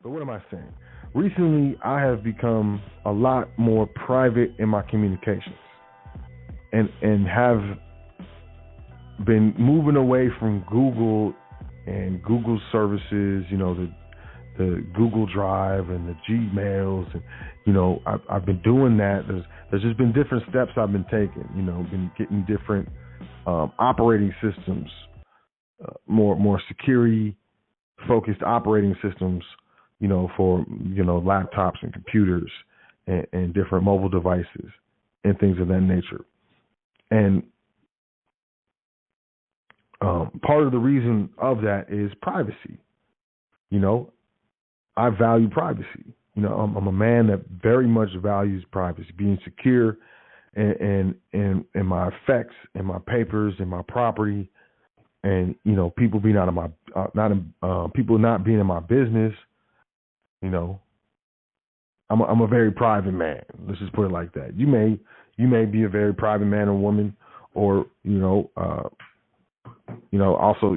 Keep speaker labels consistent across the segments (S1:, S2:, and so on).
S1: But what am I saying? Recently, I have become a lot more private in my communications, and have been moving away from Google and Google services. The Google Drive and the Gmails, and I've been doing that. There's just been different steps I've been taking. Been getting different operating systems, more security focused operating systems, for laptops and computers and different mobile devices and things of that nature. And part of the reason of that is privacy. I value privacy. I'm a man that very much values privacy, being secure in my effects, in my papers, in my property, and people being out of my people not being in my business. I'm a very private man. Let's just put it like that. You may be a very private man or woman, or also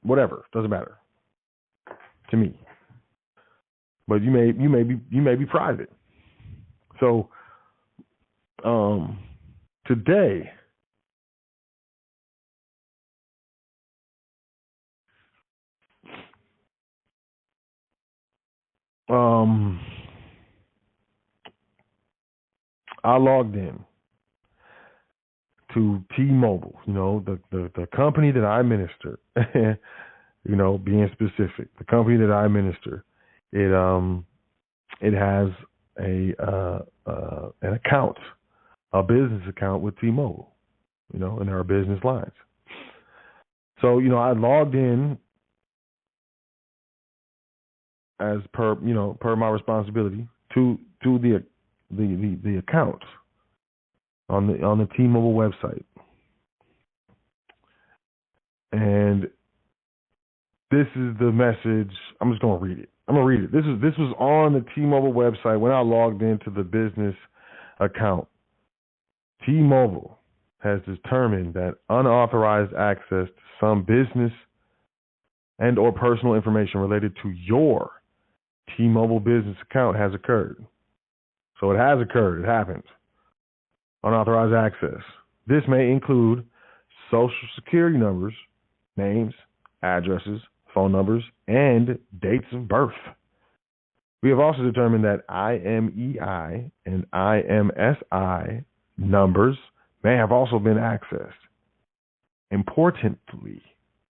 S1: whatever doesn't matter to me. But you may be private. So today, I logged in to T-Mobile, the company that I minister. Being specific, the company that I minister, it has an account, a business account with T-Mobile, in our business lines. So I logged in as per my responsibility to the account on the T-Mobile website, and this is the message. I'm just going to read it. I'm going to read it. This was on the T-Mobile website when I logged into the business account. T-Mobile has determined that unauthorized access to some business and or personal information related to your T-Mobile business account has occurred. So it has occurred. It happened. Unauthorized access. This may include social security numbers, names, addresses, phone numbers, and dates of birth. We have also determined that IMEI and IMSI numbers may have also been accessed. Importantly,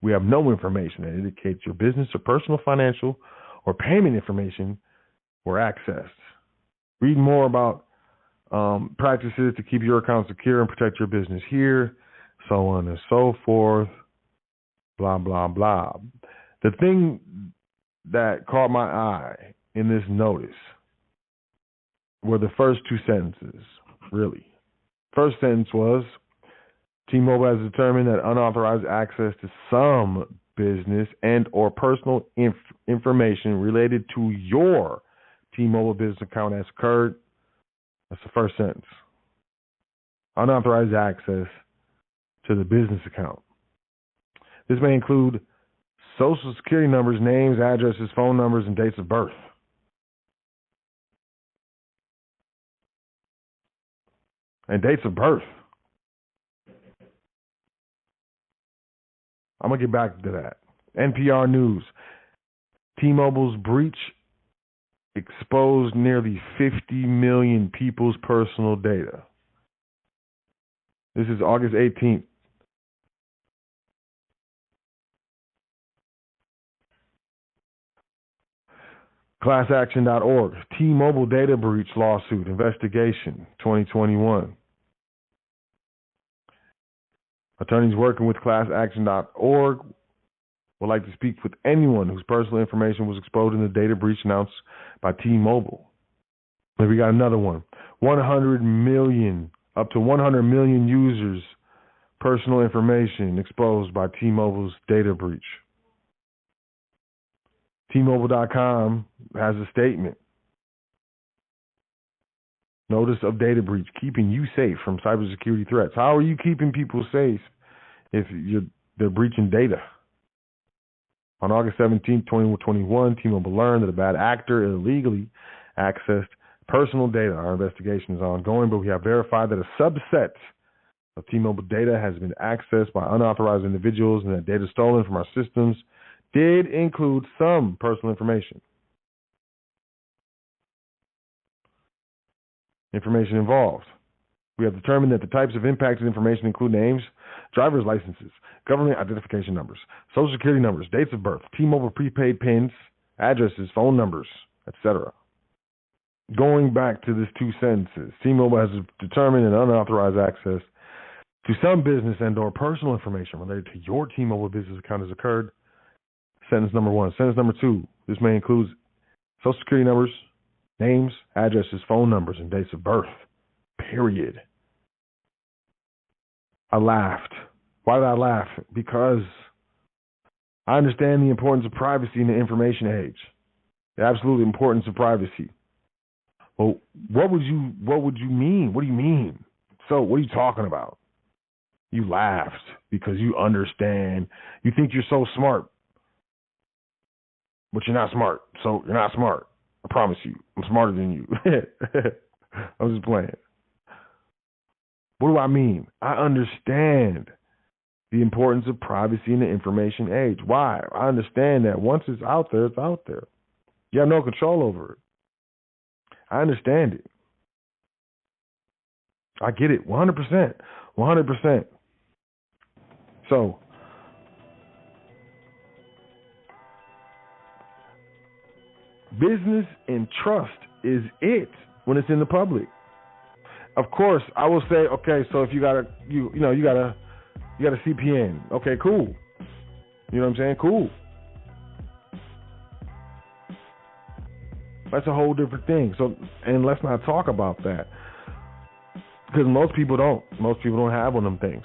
S1: we have no information that indicates your business or personal financial or payment information were accessed. Read more about practices to keep your account secure and protect your business here, so on and so forth, blah, blah, blah. The thing that caught my eye in this notice were the first two sentences, really. First sentence was, T-Mobile has determined that unauthorized access to some business and or personal information related to your T-Mobile business account has occurred. That's the first sentence. Unauthorized access to the business account. This may include social security numbers, names, addresses, phone numbers, and dates of birth. And dates of birth. I'm going to get back to that. NPR News. T-Mobile's breach exposed nearly 50 million people's personal data. This is August 18th. ClassAction.org. T-Mobile data breach lawsuit investigation 2021. Attorneys working with ClassAction.org would like to speak with anyone whose personal information was exposed in the data breach announced by T-Mobile. And we got another one. 100 million, up to 100 million users' personal information exposed by T-Mobile's data breach. T-Mobile.com has a statement. Notice of data breach, keeping you safe from cybersecurity threats. How are you keeping people safe if they're breaching data? On August 17, 2021, T-Mobile learned that a bad actor illegally accessed personal data. Our investigation is ongoing, but we have verified that a subset of T-Mobile data has been accessed by unauthorized individuals, and that data stolen from our systems did include some personal information. Information involved. We have determined that the types of impacted information include names, driver's licenses, government identification numbers, social security numbers, dates of birth, T-Mobile prepaid pins, addresses, phone numbers, etc. Going back to these two sentences, T-Mobile has determined an unauthorized access to some business and or personal information related to your T-Mobile business account has occurred. Sentence number one. Sentence number two, this may include social security numbers, names, addresses, phone numbers, and dates of birth. Period. I laughed. Why did I laugh? Because I understand the importance of privacy in the information age. The absolute importance of privacy. Well, what would you mean? What do you mean? So, what are you talking about? You laughed because you understand. You think you're so smart, but you're not smart. So, you're not smart. I promise you. I'm smarter than you. I'm just playing. What do I mean? I understand the importance of privacy in the information age. Why? I understand that once it's out there, it's out there. You have no control over it. I understand it. I get it 100%. 100%. So, business and trust is it when it's in the public. Of course, I will say, okay, so if you got a CPN, okay, cool. You know what I'm saying? Cool. That's a whole different thing. So, and let's not talk about that because most people don't. Most people don't have one of them things.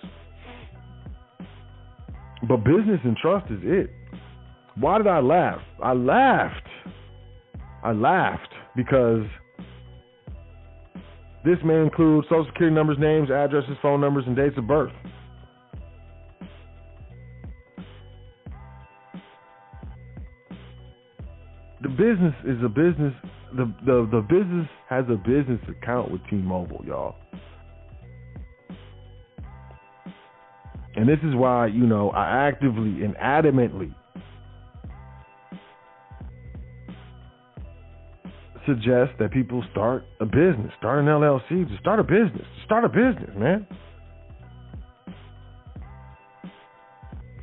S1: But business and trust is it. Why did I laugh? I laughed because this may include social security numbers, names, addresses, phone numbers, and dates of birth. The business is a business. The business has a business account with T-Mobile, y'all. And this is why, I actively and adamantly suggest that people start a business, start an LLC, just start a business. Start a business, man.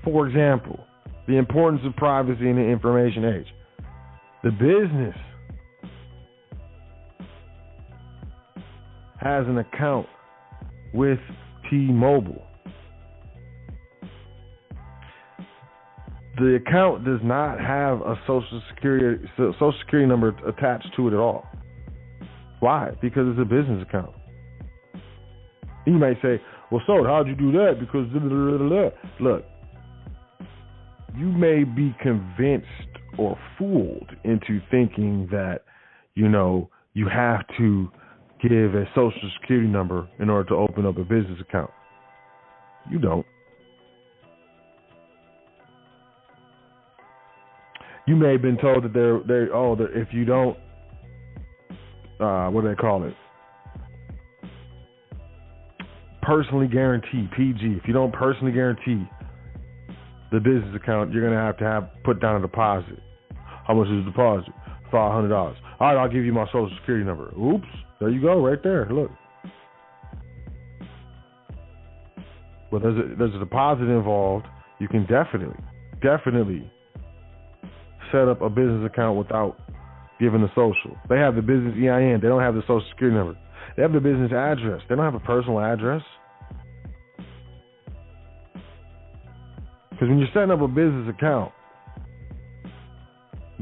S1: For example, the importance of privacy in the information age. The business has an account with T-Mobile. The account does not have a social security number attached to it at all. Why? Because it's a business account. You might say, well, so how'd you do that? Because look, you may be convinced or fooled into thinking that, you have to give a social security number in order to open up a business account. You don't. You may have been told that if you don't, what do they call it? Personally guarantee, PG. If you don't personally guarantee the business account, you're going to have put down a deposit. How much is the deposit? $500. All right, I'll give you my social security number. Oops. There you go, right there. Look. Well, there's a deposit involved. You can definitely set up a business account without giving the social. They have the business EIN. They don't have the social security number. They have the business address. They don't have a personal address. Because when you're setting up a business account,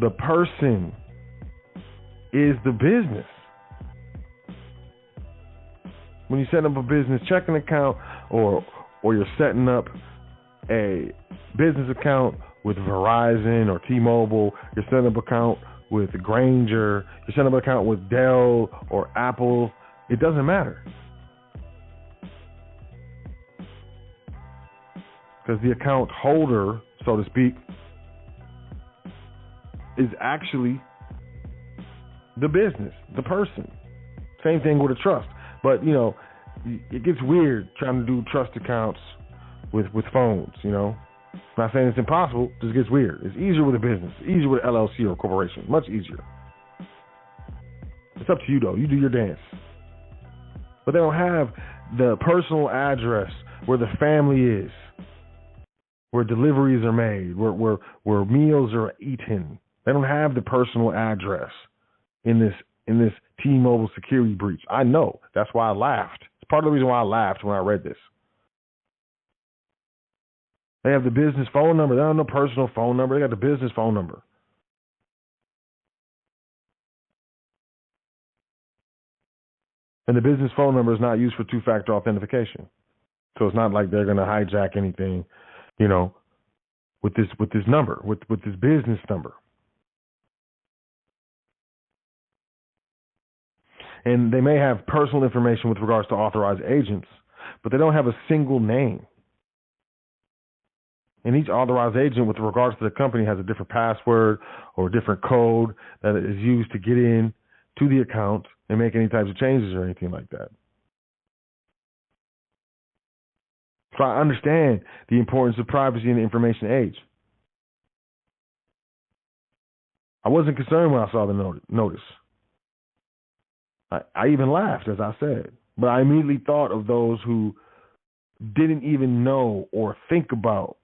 S1: the person is the business. When you set up a business checking account or you're setting up a business account with Verizon or T-Mobile, you're setting up an account with Grainger, you're setting up an account with Dell or Apple, it doesn't matter. Because the account holder, so to speak, is actually the business, the person. Same thing with a trust. But, it gets weird trying to do trust accounts with phones, Not saying it's impossible, it just gets weird. It's easier with a business, easier with an LLC or a corporation, much easier. It's up to you, though. You do your dance. But they don't have the personal address where the family is, where deliveries are made, where meals are eaten. They don't have the personal address in this T-Mobile security breach. I know. That's why I laughed. It's part of the reason why I laughed when I read this. They have the business phone number. They don't have no personal phone number. They got the business phone number. And the business phone number is not used for two-factor authentication. So it's not like they're going to hijack anything, with this number, with this business number. And they may have personal information with regards to authorized agents, but they don't have a single name. And each authorized agent with regards to the company has a different password or a different code that is used to get in to the account and make any types of changes or anything like that. So I understand the importance of privacy in the information age. I wasn't concerned when I saw the notice. I even laughed, as I said. But I immediately thought of those who didn't even know or think about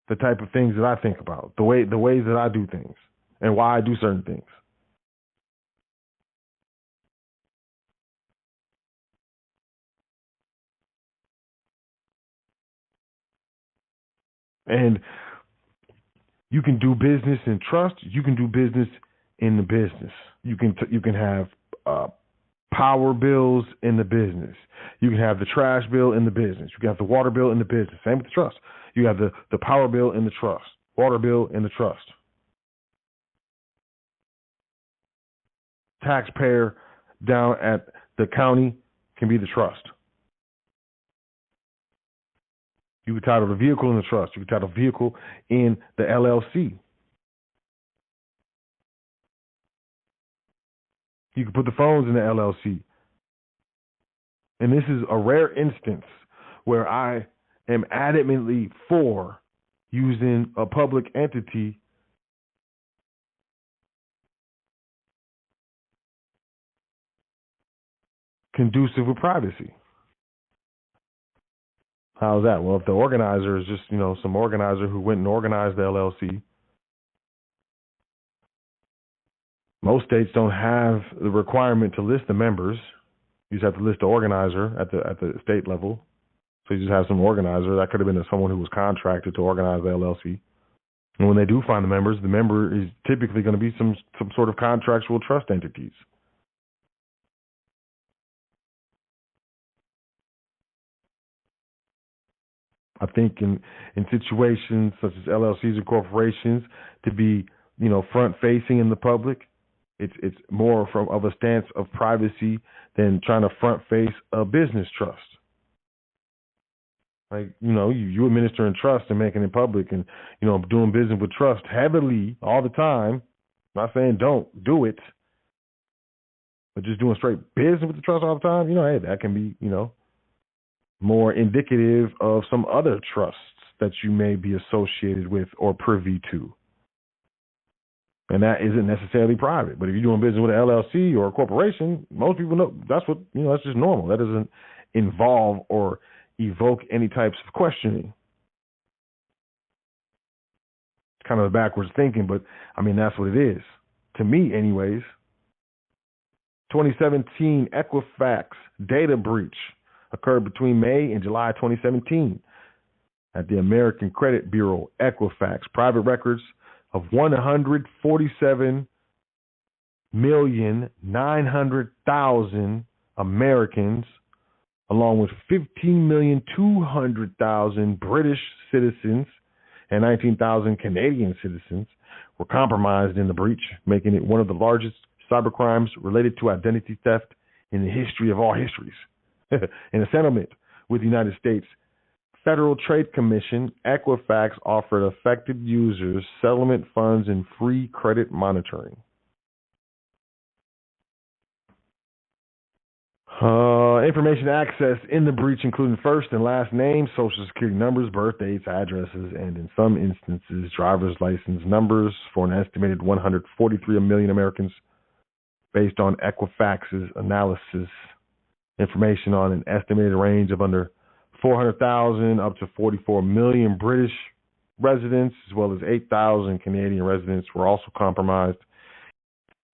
S1: the type of things that I think about, the ways that I do things, and why I do certain things. And you can do business in trust. You can do business in the business. You can have power bills in the business. You can have the trash bill in the business. You can have the water bill in the business. Same with the trust. You have the power bill in the trust, water bill in the trust. Taxpayer down at the county can be the trust. You can title the vehicle in the trust. You can title the vehicle in the LLC. You can put the phones in the LLC. And this is a rare instance where I am adamantly for using a public entity conducive with privacy. How's that? Well, if the organizer is just, some organizer who went and organized the LLC, most states don't have the requirement to list the members. You just have to list the organizer at the state level. So you just have some organizer. That could have been someone who was contracted to organize the LLC. And when they do find the member is typically going to be some sort of contractual trust entities. I think in situations such as LLCs and corporations, to be, front facing in the public, it's more of a stance of privacy than trying to front face a business trust. Like, you administering trust and making it public and, doing business with trust heavily all the time. I'm not saying don't do it, but just doing straight business with the trust all the time, hey, that can be, more indicative of some other trusts that you may be associated with or privy to. And that isn't necessarily private. But if you're doing business with an LLC or a corporation, most people know that's what, that's just normal. That doesn't involve or evoke any types of questioning. It's kind of backwards thinking, but that's what it is. To me, anyways. 2017 Equifax data breach occurred between May and July 2017 at the American Credit Bureau, Equifax. Private records of 147,900,000 Americans, along with 15,200,000 British citizens and 19,000 Canadian citizens, were compromised in the breach, making it one of the largest cybercrimes related to identity theft in the history of all histories. In a settlement with the United States Federal Trade Commission, Equifax offered affected users settlement funds and free credit monitoring. Information access in the breach, including first and last names, social security numbers, birth dates, addresses, and in some instances, driver's license numbers for an estimated 143 million Americans based on Equifax's analysis. Information on an estimated range of under 400,000 up to 44 million British residents, as well as 8,000 Canadian residents were also compromised.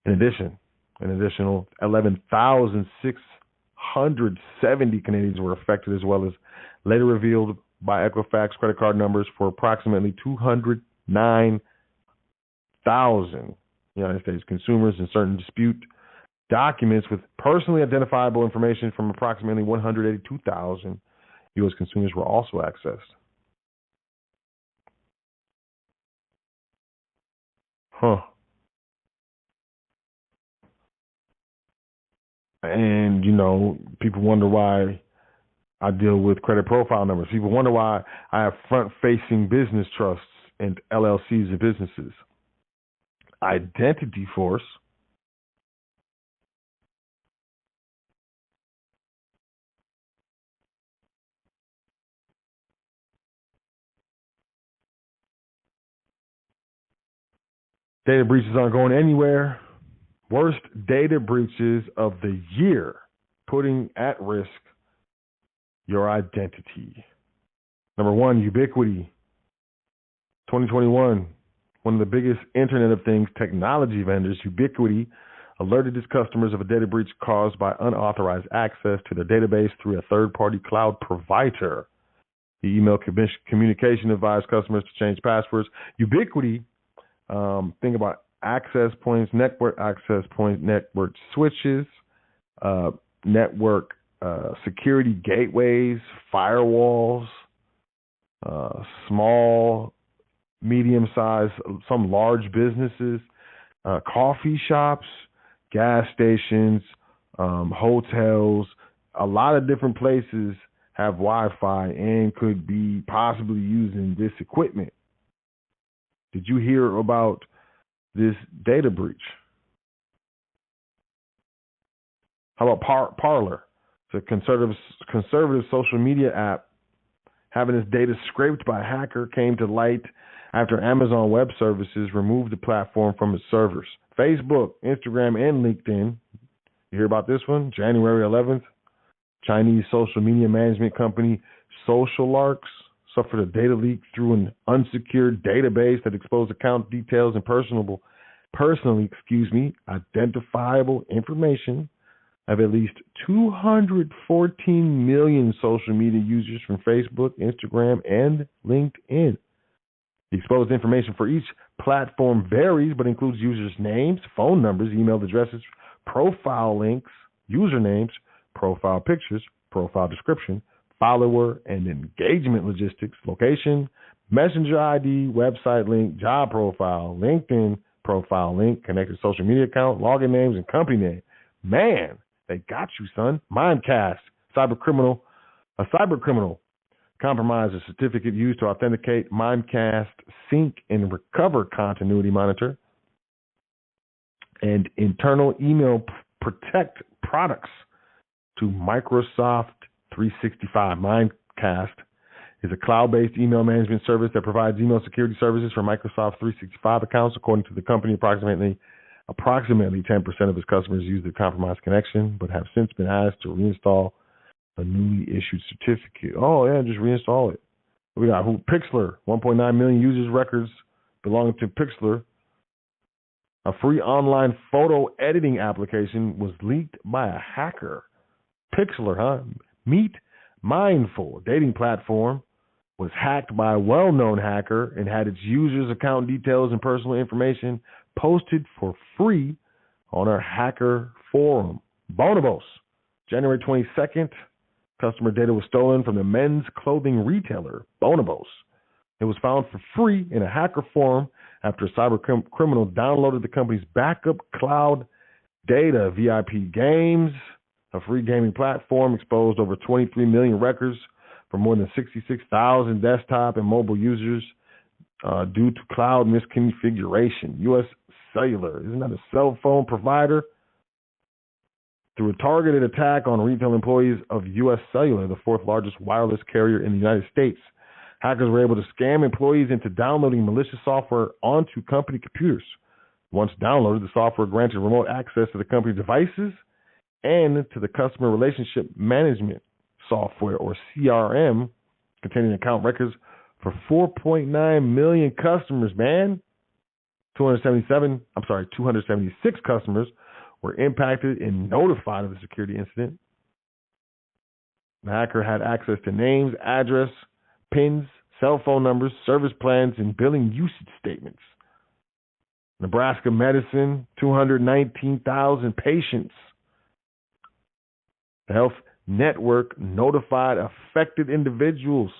S1: In addition, an additional 11,670 Canadians were affected, as well as later revealed by Equifax credit card numbers for approximately 209,000 United States consumers in certain dispute documents with personally identifiable information from approximately 182,000 U.S. consumers were also accessed. And, people wonder why I deal with credit profile numbers. People wonder why I have front-facing business trusts and LLCs and businesses. Identity Force data breaches aren't going anywhere. Worst data breaches of the year, putting at risk your identity. Number one, Ubiquiti. 2021, one of the biggest Internet of Things technology vendors, Ubiquiti, alerted its customers of a data breach caused by unauthorized access to their database through a third-party cloud provider. The email communication advised customers to change passwords. Ubiquiti, think about access points, network access points, network switches, network security gateways, firewalls, small, medium-sized, some large businesses, coffee shops, gas stations, hotels. A lot of different places have Wi-Fi and could be possibly using this equipment. Did you hear about this data breach? How about Parler? It's a conservative social media app. Having its data scraped by a hacker came to light after Amazon Web Services removed the platform from its servers. Facebook, Instagram, and LinkedIn. You hear about this one? January 11th, Chinese social media management company SocialArcs suffered a data leak through an unsecured database that exposed account details and personally identifiable information of at least 214 million social media users from Facebook, Instagram, and LinkedIn. The exposed information for each platform varies, but includes users' names, phone numbers, email addresses, profile links, usernames, profile pictures, profile description, follower and engagement logistics, location, messenger ID, website link, job profile, LinkedIn profile link, connected social media account, login names, and company name. Man, they got you, son. Mimecast, a cybercriminal compromised a certificate used to authenticate Mimecast sync and recover continuity monitor and internal email protect products to Microsoft 365. Mimecast is a cloud-based email management service that provides email security services for Microsoft 365 accounts. According to the company, approximately 10% of its customers use the compromised connection, but have since been asked to reinstall a newly issued certificate. Oh, yeah, just reinstall it. We got Pixlr, 1.9 million users' records belonging to Pixlr. A free online photo editing application was leaked by a hacker. Pixlr, Meet Mindful, a dating platform, was hacked by a well-known hacker and had its users' account details and personal information posted for free on our hacker forum. Bonobos, January 22nd, customer data was stolen from the men's clothing retailer, Bonobos. It was found for free in a hacker forum after a cyber criminal downloaded the company's backup cloud data. VIP Games, a free gaming platform, exposed over 23 million records for more than 66,000 desktop and mobile users due to cloud misconfiguration. U.S. Cellular, isn't that a cell phone provider? Through a targeted attack on retail employees of U.S. Cellular, the fourth largest wireless carrier in the United States, hackers were able to scam employees into downloading malicious software onto company computers. Once downloaded, the software granted remote access to the company devices and to the customer relationship management software, or CRM, containing account records for 4.9 million customers, man. 276 customers were impacted and notified of the security incident. The hacker had access to names, address, PINs, cell phone numbers, service plans, and billing usage statements. Nebraska Medicine, 219,000 patients. The health network notified affected individuals.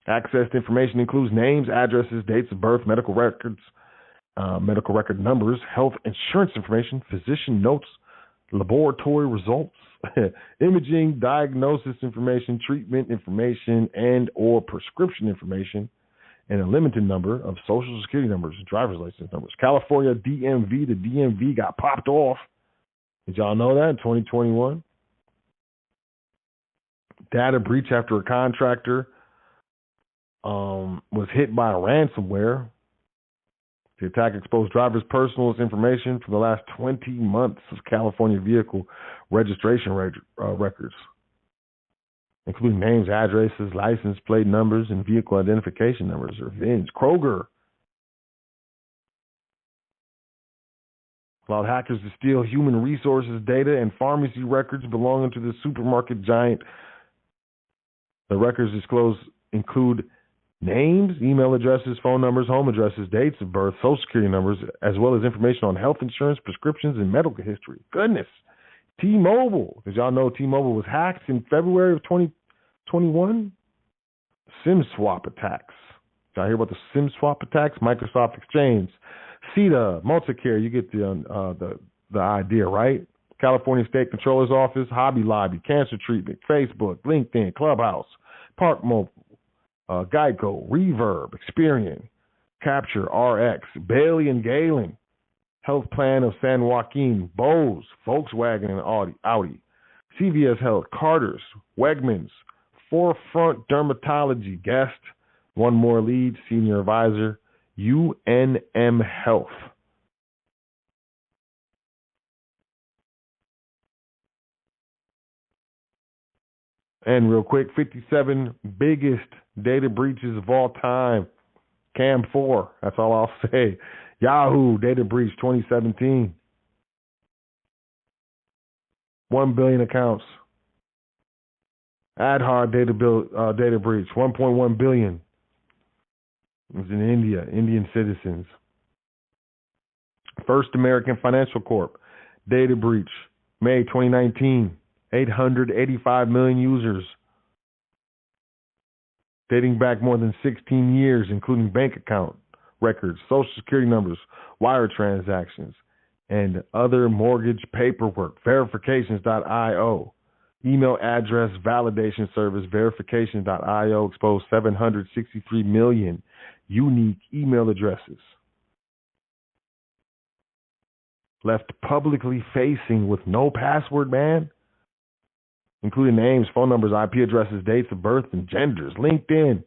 S1: Accessed information includes names, addresses, dates of birth, medical records, medical record numbers, health insurance information, physician notes, laboratory results, imaging, diagnosis information, treatment information, and or prescription information, and a limited number of social security numbers, driver's license numbers. California DMV, the DMV got popped off. Did y'all know that in 2021? Data breach after a contractor was hit by a ransomware. The attack exposed drivers' personal information for the last 20 months of California vehicle registration records, including names, addresses, license plate numbers, and vehicle identification numbers, or VINs. Kroger allowed hackers to steal human resources data and pharmacy records belonging to the supermarket giant. The records disclosed include names, email addresses, phone numbers, home addresses, dates of birth, social security numbers, as well as information on health insurance, prescriptions, and medical history. Goodness. T-Mobile. Did y'all know T-Mobile was hacked in February of 2021? SIM swap attacks. Did y'all hear about the SIM swap attacks? Microsoft Exchange, CETA, Multicare. You get the idea, right? California State Controller's Office, Hobby Lobby, Cancer Treatment, Facebook, LinkedIn, Clubhouse, Park Mobile, Geico, Reverb, Experian, Capture, RX, Bailey and Galen, Health Plan of San Joaquin, Bose, Volkswagen and Audi, CVS Health, Carter's, Wegmans, Forefront Dermatology, Guest, One More Lead, Senior Advisor, UNM Health. And real quick, 57 biggest data breaches of all time. Cam 4, that's all I'll say. Yahoo, data breach 2017. 1 billion accounts. Aadhaar data breach, 1.1 billion. It was in India, Indian citizens. First American Financial Corp, data breach, May 2019. 885 million users, dating back more than 16 years, including bank account records, social security numbers, wire transactions, and other mortgage paperwork. Verifications.io. Email address validation service. Verification.io exposed 763 million unique email addresses. Left publicly facing with no password, man. Including names, phone numbers, IP addresses, dates of birth, and genders. LinkedIn,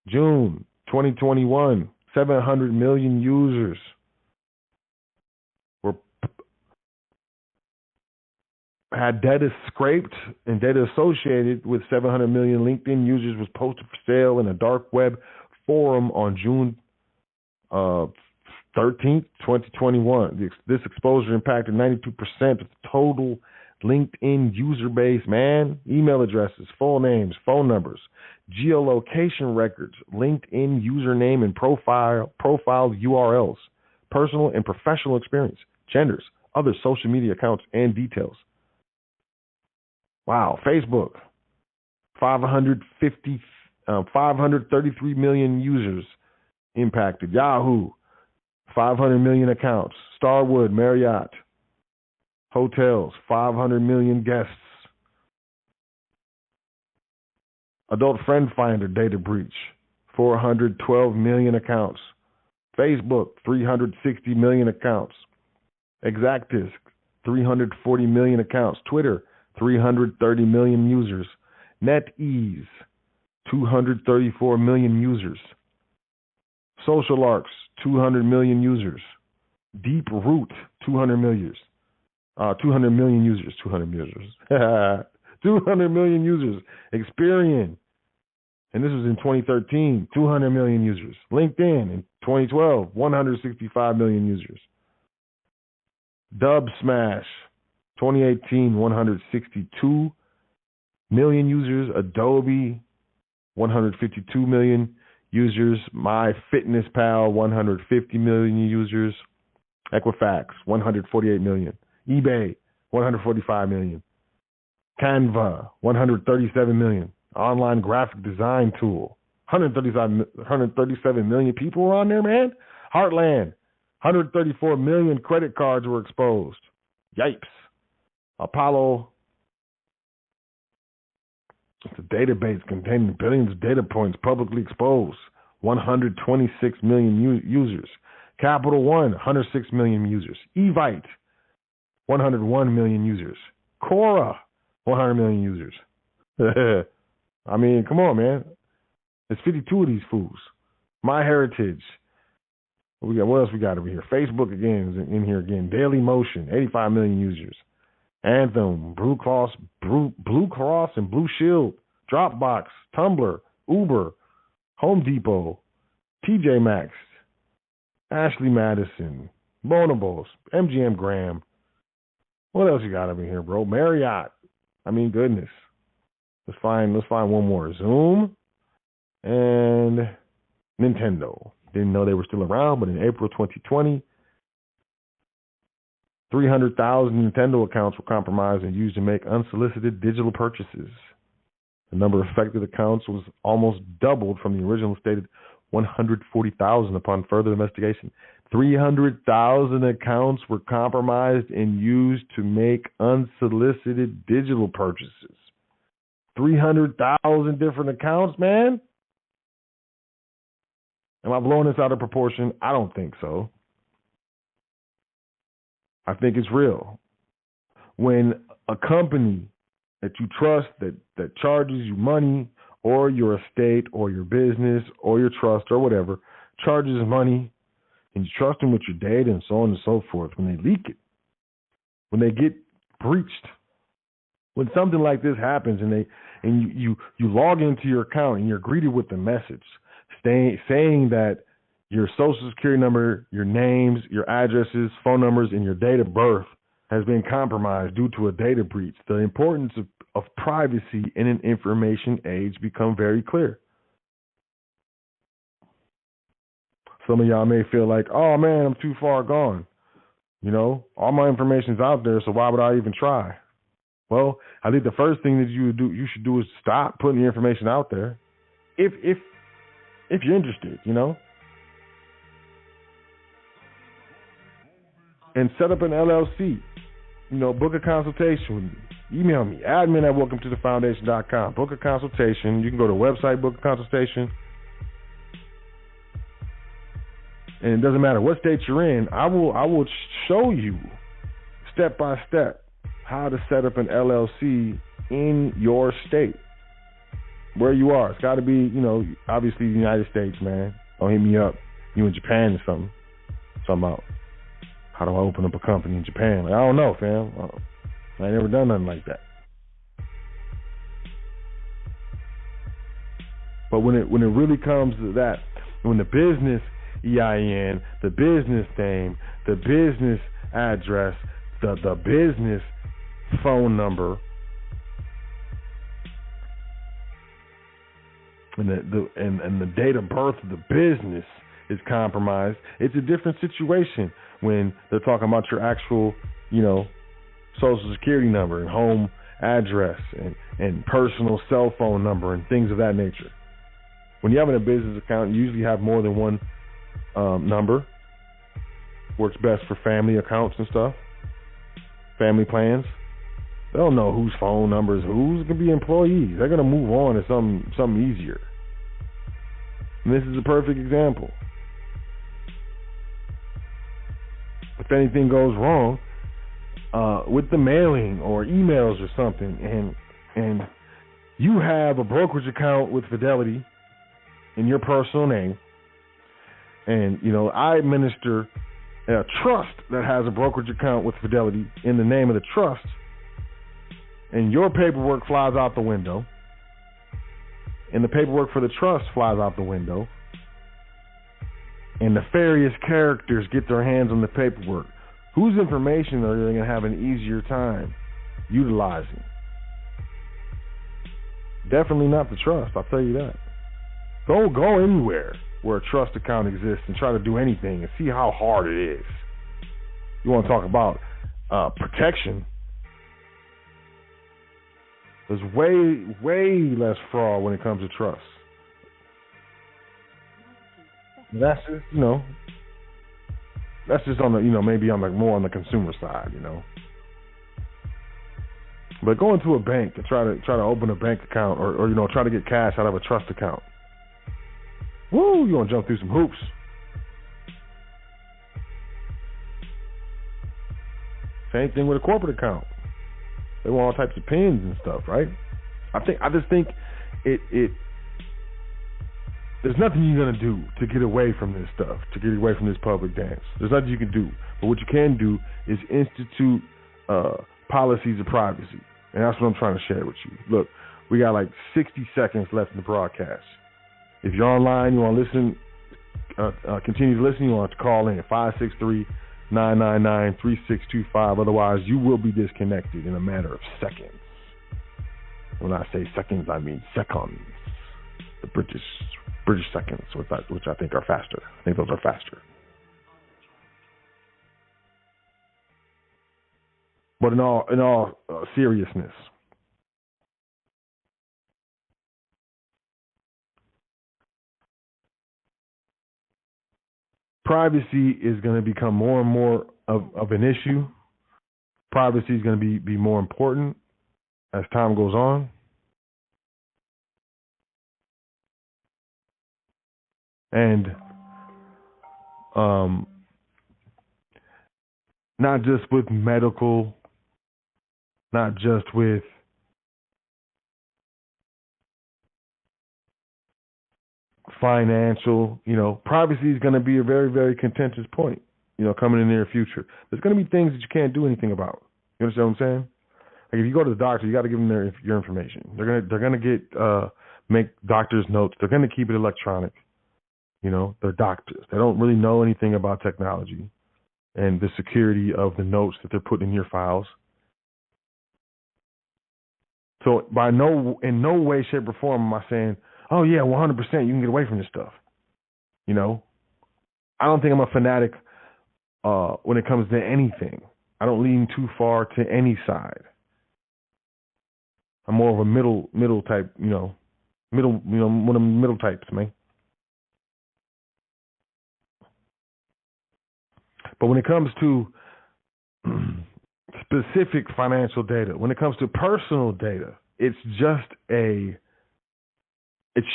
S1: June 2021, 700 million users had data scraped, and data associated with 700 million LinkedIn users was posted for sale in a dark web forum on June 13th, 2021. This exposure impacted 92% of the total LinkedIn user base, man. Email addresses, full names, phone numbers, geolocation records, LinkedIn username and profile URLs, personal and professional experience, genders, other social media accounts, and details. Wow. Facebook, 533 million users impacted. Yahoo, 500 million accounts. Starwood, Marriott, hotels, 500 million guests. Adult Friend Finder data breach, 412 million accounts. Facebook, 360 million accounts. ExactDisk, 340 million accounts. Twitter, 330 million users. NetEase, 234 million users. SocialArcs, 200 million users. Deeproot, 200 million users. 200 million users. 200 million users. Experian, and this was in 2013, 200 million users. LinkedIn in 2012, 165 million users. Dubsmash, 2018, 162 million users. Adobe, 152 million users. MyFitnessPal, 150 million users. Equifax, 148 million. eBay, 145 million. Canva, 137 million. Online graphic design tool, 137 million people were on there, man. Heartland, 134 million credit cards were exposed. Yipes. Apollo, it's a database containing billions of data points publicly exposed. 126 million users. Capital One, 106 million users. Evite, 101 million users. Quora, 100 million users. I mean, come on, man. There's 52 of these fools. MyHeritage. What else we got over here? Facebook again is in here again. Daily Motion, 85 million users. Anthem, Blue Cross and Blue Shield, Dropbox, Tumblr, Uber, Home Depot, TJ Maxx, Ashley Madison, Bonobos, MGM Graham. What else you got over here, bro? Marriott. I mean, goodness. Let's find one more. Zoom and Nintendo. Didn't know they were still around, but in April 2020, 300,000 Nintendo accounts were compromised and used to make unsolicited digital purchases. The number of affected accounts was almost doubled from the original stated 140,000 upon further investigation. 300,000 accounts were compromised and used to make unsolicited digital purchases. 300,000 different accounts, man? Am I blowing this out of proportion? I don't think so. I think it's real. When a company that you trust that charges you money, or your estate or your business or your trust or whatever charges money, and you trust them with your data and so on and so forth, when they leak it, when they get breached, when something like this happens and you log into your account and you're greeted with a message saying that your social security number, your names, your addresses, phone numbers, and your date of birth has been compromised due to a data breach, the importance of privacy in an information age become very clear. Some of y'all may feel like, oh man, I'm too far gone. You know, all my information's out there, so why would I even try? Well, I think the first thing that you should do is stop putting your information out there. If you're interested, you know. And set up an LLC. You know, book a consultation with me. Email me, admin at welcometothefoundation.com. Book a consultation. You can go to the website, book a consultation. And it doesn't matter what state you're in, I will show you step by step how to set up an LLC in your state, where you are. It's got to be, you know, obviously the United States, man. Don't hit me up. You in Japan or something. Talking about, how do I open up a company in Japan? Like, I don't know, fam. I ain't never done nothing like that. But when it really comes to that, when the business EIN, the business name, the business address, the business phone number, and the date of birth of the business is compromised, it's a different situation when they're talking about your actual, you know, social security number and home address and personal cell phone number and things of that nature. When you have a business account, you usually have more than one number. Works best for family accounts and stuff, family plans. They don't know whose phone numbers, who's going to be employees. They're going to move on to something easier. And this is a perfect example. If anything goes wrong with the mailing or emails or something, and you have a brokerage account with Fidelity in your personal name, and I administer a trust that has a brokerage account with Fidelity in the name of the trust, and your paperwork flies out the window, and the paperwork for the trust flies out the window, and nefarious characters get their hands on the paperwork, whose information are they going to have an easier time utilizing? Definitely not the trust, I'll tell you that. Go anywhere where a trust account exists and try to do anything and see how hard it is. You want to talk about protection? There's way less fraud when it comes to trust. That's just, that's just on the, maybe on the more on the consumer side, But going to a bank and try to open a bank account or try to get cash out of a trust account. Woo, you're gonna jump through some hoops. Same thing with a corporate account. They want all types of pins and stuff, right? I just think it there's nothing you're gonna do to get away from this stuff, to get away from this public dance. There's nothing you can do. But what you can do is institute policies of privacy. And that's what I'm trying to share with you. Look, we got like 60 seconds left in the broadcast. If you're online, you want to listen, continue to listen, you want to call in 563-999-3625. Otherwise, you will be disconnected in a matter of seconds. When I say seconds, I mean seconds. The British seconds, which I think are faster. I think those are faster. But in all seriousness, privacy is going to become more and more of an issue. Privacy is going to be more important as time goes on. And not just with medical, not just with financial, privacy is going to be a very, very contentious point, coming in the near future. There's going to be things that you can't do anything about. You understand what I'm saying? Like if you go to the doctor, you got to give them your information. They're going to make doctors' notes. They're going to keep it electronic. They're doctors. They don't really know anything about technology and the security of the notes that they're putting in your files. So in no way, shape, or form am I saying, oh yeah, 100% you can get away from this stuff. I don't think I'm a fanatic when it comes to anything. I don't lean too far to any side. I'm more of a middle type, one of the middle types, man. But when it comes to specific financial data, when it comes to personal data, it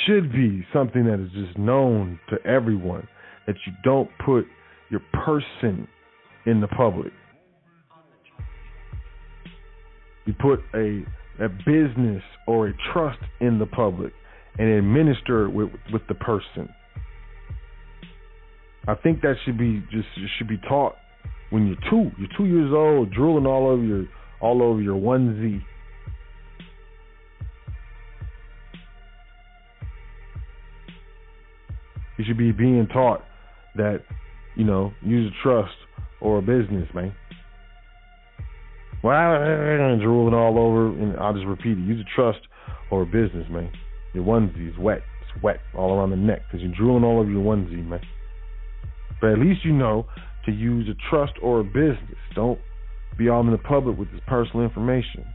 S1: should be something that is just known to everyone, that you don't put your person in the public. You put a business or a trust in the public and administer it with the person. I think that should be taught when you're 2. You're 2 years old, drooling all over your onesie. You should be being taught that, use a trust or a business, man. Well, I'm drooling all over, and I'll just repeat it. Use a trust or a business, man. Your onesie is wet. It's wet all around the neck because you're drooling all over your onesie, man. But at least you know to use a trust or a business. Don't be all in the public with this personal information.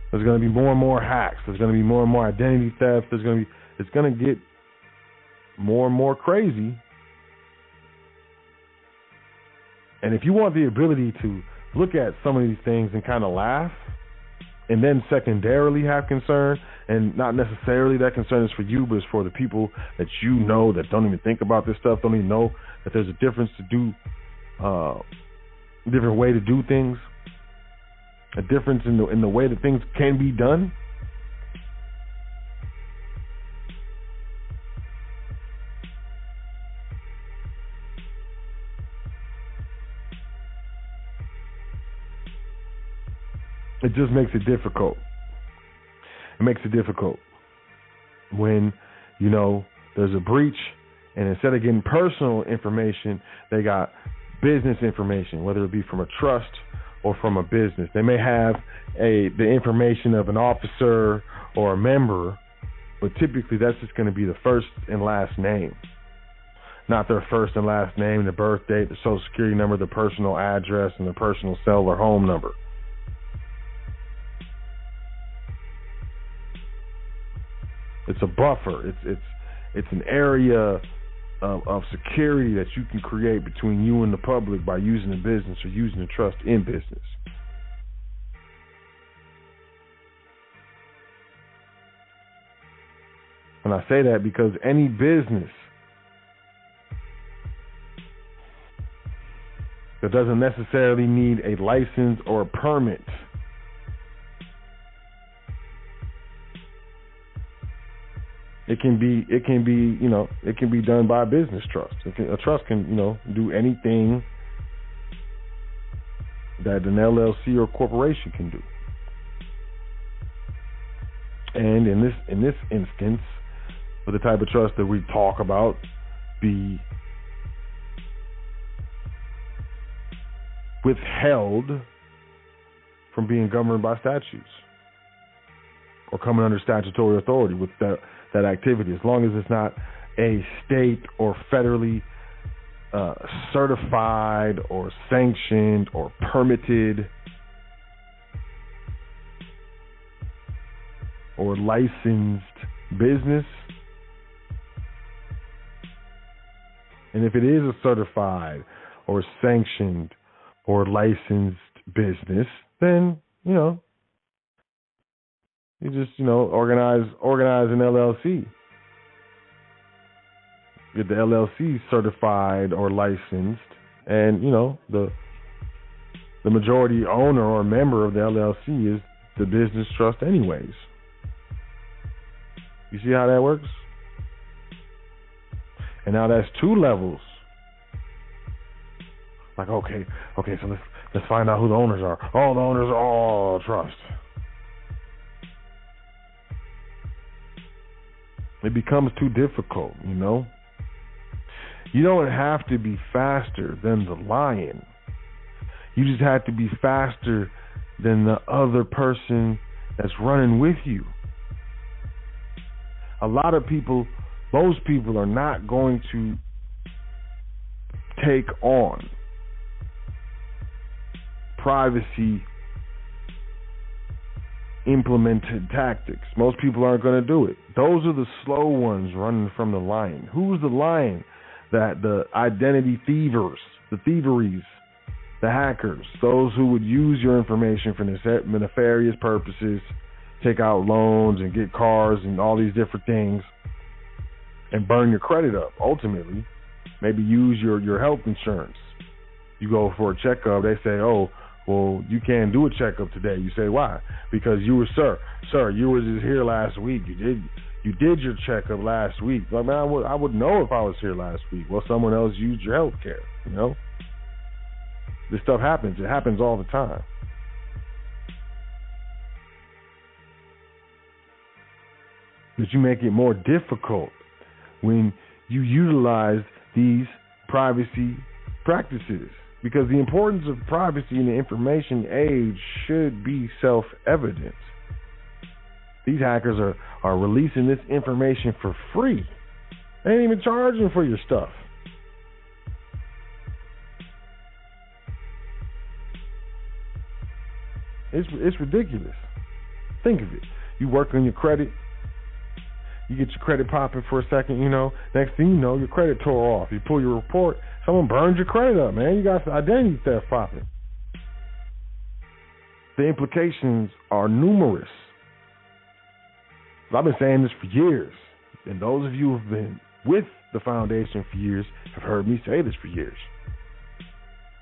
S1: There's going to be more and more hacks. There's going to be more and more identity theft. It's going to get more and more crazy. And if you want the ability to look at some of these things and kind of laugh, and then secondarily have concern, and not necessarily that concern is for you, but it's for the people that you know that don't even think about this stuff, don't even know that there's a difference to do, different way to do things, a difference in the way that things can be done. It just makes it difficult. It makes it difficult when, there's a breach, and instead of getting personal information, they got business information, whether it be from a trust or from a business. They may have the information of an officer or a member, but typically that's just going to be the first and last name, not their first and last name, the birth date, the social security number, the personal address, and the personal cell or home number. It's a buffer. It's an area of security that you can create between you and the public by using the business or using the trust in business. And I say that because any business that doesn't necessarily need a license or a permit It can be done by a business trust. A trust can, do anything that an LLC or corporation can do. And in this instance, for the type of trust that we talk about, be withheld from being governed by statutes or coming under statutory authority with that activity, as long as it's not a state or federally certified or sanctioned or permitted or licensed business. And if it is a certified or sanctioned or licensed business, then, you just, organize an LLC. Get the LLC certified or licensed, and, the majority owner or member of the LLC is the business trust anyways. You see how that works? And now that's two levels. Like, okay, so let's find out who the owners are. All the owners are all trust. It becomes too difficult, You don't have to be faster than the lion. You just have to be faster than the other person that's running with you. Most people are not going to take on privacy implemented tactics. Most people aren't going to do it. Those are the slow ones running from the lion. Who's the lion? That the identity thievers, the thieveries, the hackers, those who would use your information for nefarious purposes, take out loans and get cars and all these different things and burn your credit up. Ultimately, maybe use your health insurance. You go for a checkup, they say, oh, well, you can't do a checkup today. You say, why? Because you were, sir, you were just here last week. You did your checkup last week. I mean, I would know if I was here last week. Well, someone else used your health care, This stuff happens. It happens all the time. But you make it more difficult when you utilize these privacy practices. Because the importance of privacy in the information age should be self-evident. These hackers are releasing this information for free. They ain't even charging for your stuff. It's ridiculous. Think of it. You work on your credit. You get your credit popping for a second, Next thing you know, your credit tore off. You pull your report. Someone burned your credit up, man. You got some identity theft popping. the implications are numerous. I've been saying this for years, and those of you who have been with the foundation for years have heard me say this for years.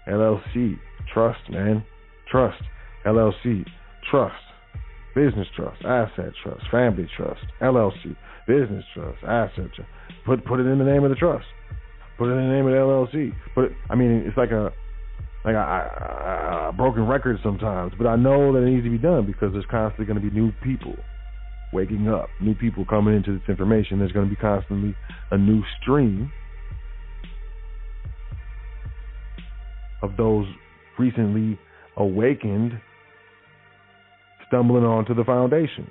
S1: LLC, trust, man. Trust. LLC, trust. Business trust, asset trust, family trust, LLC, business trust, asset trust. Put it in the name of the trust. Put it in the name of the LLC. It's like a broken record sometimes, but I know that it needs to be done because there's constantly going to be new people waking up, new people coming into this information. There's going to be constantly a new stream of those recently awakened stumbling onto the foundation.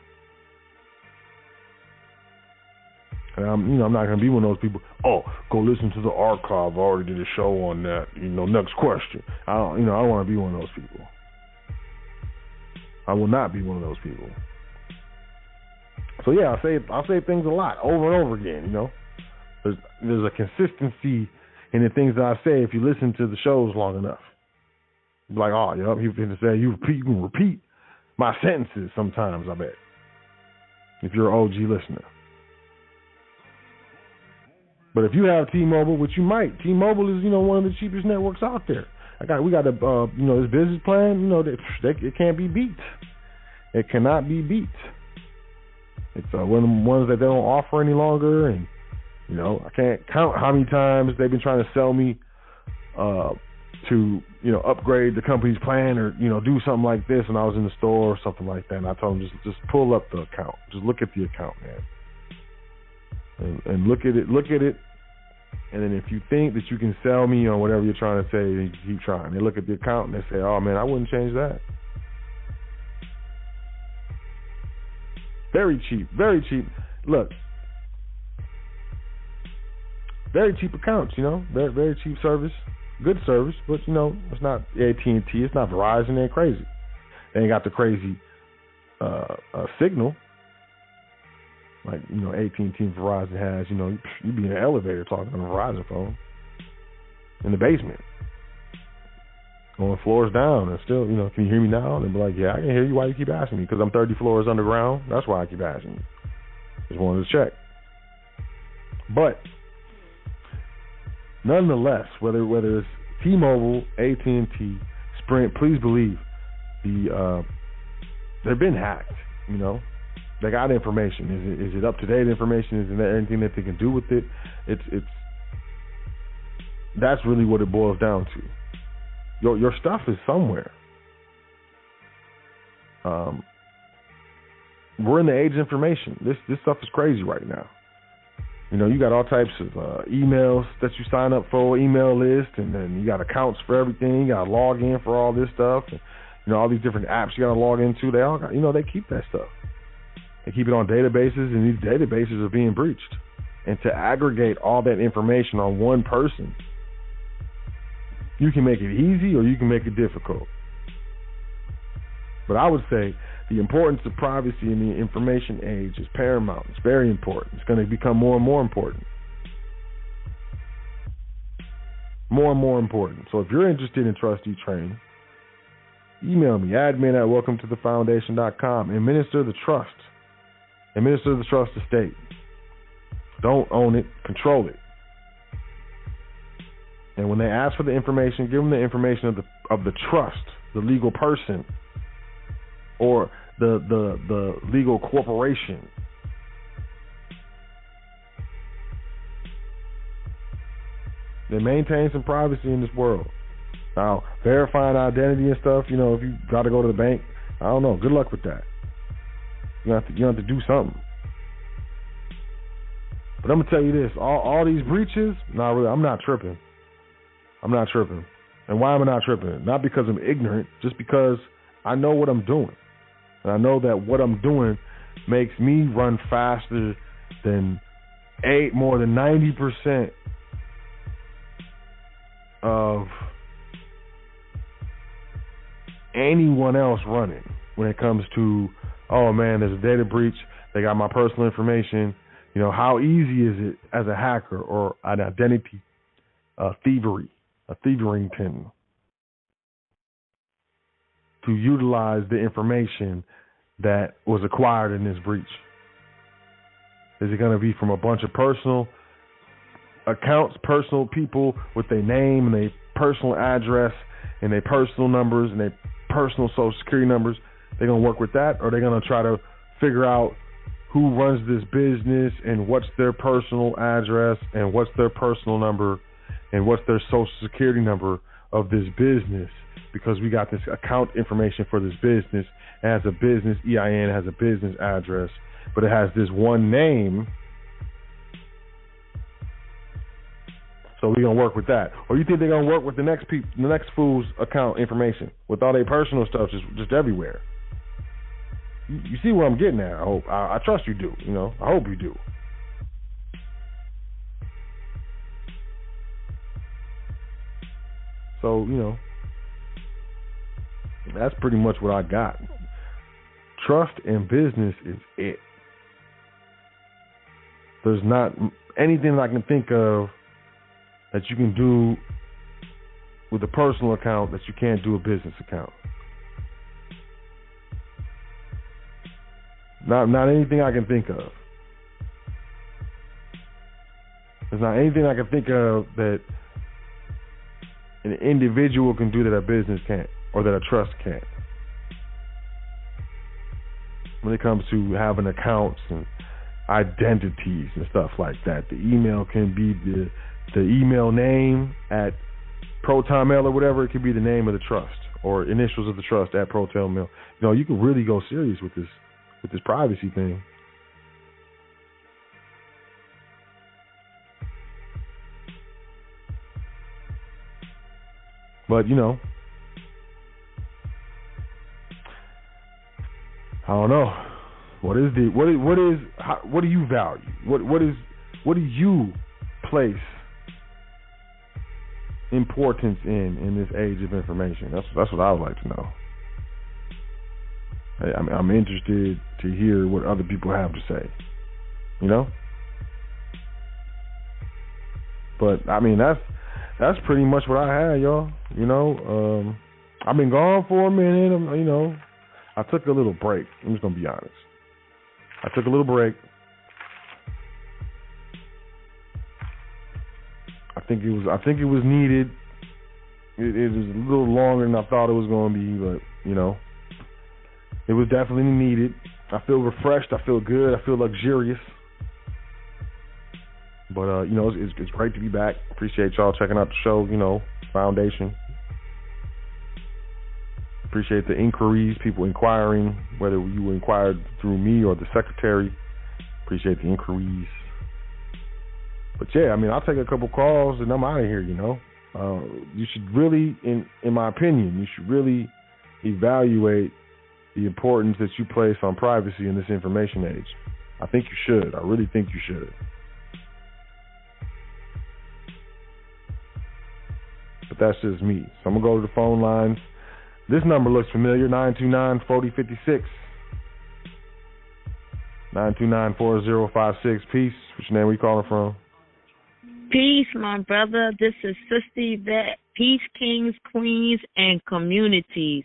S1: And I'm not going to be one of those people, go listen to the archive. I already did a show on that. Next question. I don't want to be one of those people. I will not be one of those people. So yeah, I'll say things a lot over and over again. There's a consistency in the things that I say if you listen to the shows long enough. Like, you can repeat my sentences sometimes, I bet, if you're an OG listener. But if you have T-Mobile, which you might, T-Mobile is, one of the cheapest networks out there. We got this business plan, it can't be beat. It cannot be beat. It's one of the ones that they don't offer any longer, and I can't count how many times they've been trying to sell me to upgrade the company's plan or do something like this, and I was in the store or something like that, and I told them just pull up the account, just look at the account, man, and look at it, and then if you think that you can sell me on whatever you're trying to say, then you keep trying. They look at the account and they say, oh man, I wouldn't change that. Very cheap, very cheap. Look, very cheap accounts, very, very cheap service. Good service, but it's not AT&T, it's not Verizon. They ain't crazy. They ain't got the crazy signal like AT&T and Verizon has. You be in an elevator talking on a Verizon phone in the basement, going floors down, and still can you hear me now? And they'll be like, yeah, I can hear you. Why you keep asking me? Because I'm 30 floors underground. That's why I keep asking you. Just wanted to check. But nonetheless, whether it's T-Mobile, AT&T, Sprint, please believe they've been hacked. They got information. Is it up to date information? Is there anything that they can do with it? It's that's really what it boils down to. Your stuff is somewhere. We're in the age of information. This stuff is crazy right now. You got all types of emails that you sign up for, email list, and then you got accounts for everything. You got to log in for all this stuff, and all these different apps you got to log into. They all got, they keep that stuff. They keep it on databases, and these databases are being breached. And to aggregate all that information on one person, you can make it easy or you can make it difficult. But I would say the importance of privacy in the information age is paramount. It's very important. It's going to become more and more important. More and more important. So if you're interested in trustee training, email me, admin@welcometothefoundation.com. Administer the trust. Administer the trust estate. Don't own it. Control it. And when they ask for the information, give them the information of the trust, the legal person, or the legal corporation. They maintain some privacy in this world. Now, verifying identity and stuff, if you got to go to the bank, I don't know. Good luck with that. You have to do something. But I'm gonna tell you this: all these breaches, I'm not tripping. I'm not tripping. And why am I not tripping? Not because I'm ignorant, just because I know what I'm doing. And I know that what I'm doing makes me run faster than more than 90% of anyone else running when it comes to, oh man, there's a data breach, they got my personal information. How easy is it as a hacker or an identity thievery, a thieverington? to utilize the information that was acquired in this breach? Is it going to be from a bunch of personal accounts, personal people with their name and their personal address and their personal numbers and their personal social security numbers? They're going to work with that, or they're going to try to figure out who runs this business and what's their personal address and what's their personal number and what's their social security number of this business, because we got this account information for this business. It has a business EIN, it has a business address, but it has this one name. So we're going to work with that. Or you think they're going to work with the next fool's account information with all their personal stuff just everywhere? You see where I'm getting at, I hope. I trust you do, I hope you do. So, that's pretty much what I got. Trust and business is it. There's not anything that I can think of that you can do with a personal account that you can't do a business account. Not anything I can think of. There's not anything I can think of that an individual can do that a business can't, or that a trust can't. When it comes to having accounts and identities and stuff like that, the email can be the email name at Proton Mail or whatever. It could be the name of the trust or initials of the trust at Proton Mail. You can really go serious with this privacy thing. But I don't know. What do you value? What do you place importance in this age of information? That's what I would like to know. I'm interested to hear what other people have to say. But that's pretty much what I had, y'all. I've been gone for a minute. I took a little break. I'm just gonna be honest. I took a little break. I think it was needed. It was a little longer than I thought it was gonna be, but it was definitely needed. I feel refreshed. I feel good. I feel luxurious. But it's great to be back. Appreciate y'all checking out the show. Foundation. Appreciate the inquiries, people inquiring, whether you inquired through me or the secretary. Appreciate the inquiries. But yeah, I'll take a couple calls and I'm out of here. You should really, in my opinion, you should really evaluate the importance that you place on privacy in this information age. I think you should. I really think you should. But that's just me. So I'm going to go to the phone lines. This number looks familiar, 929-4056. 929-4056. Peace. What's your name? Where you calling from?
S2: Peace, my brother. This is Sister Yvette. Peace, kings, queens, and communities.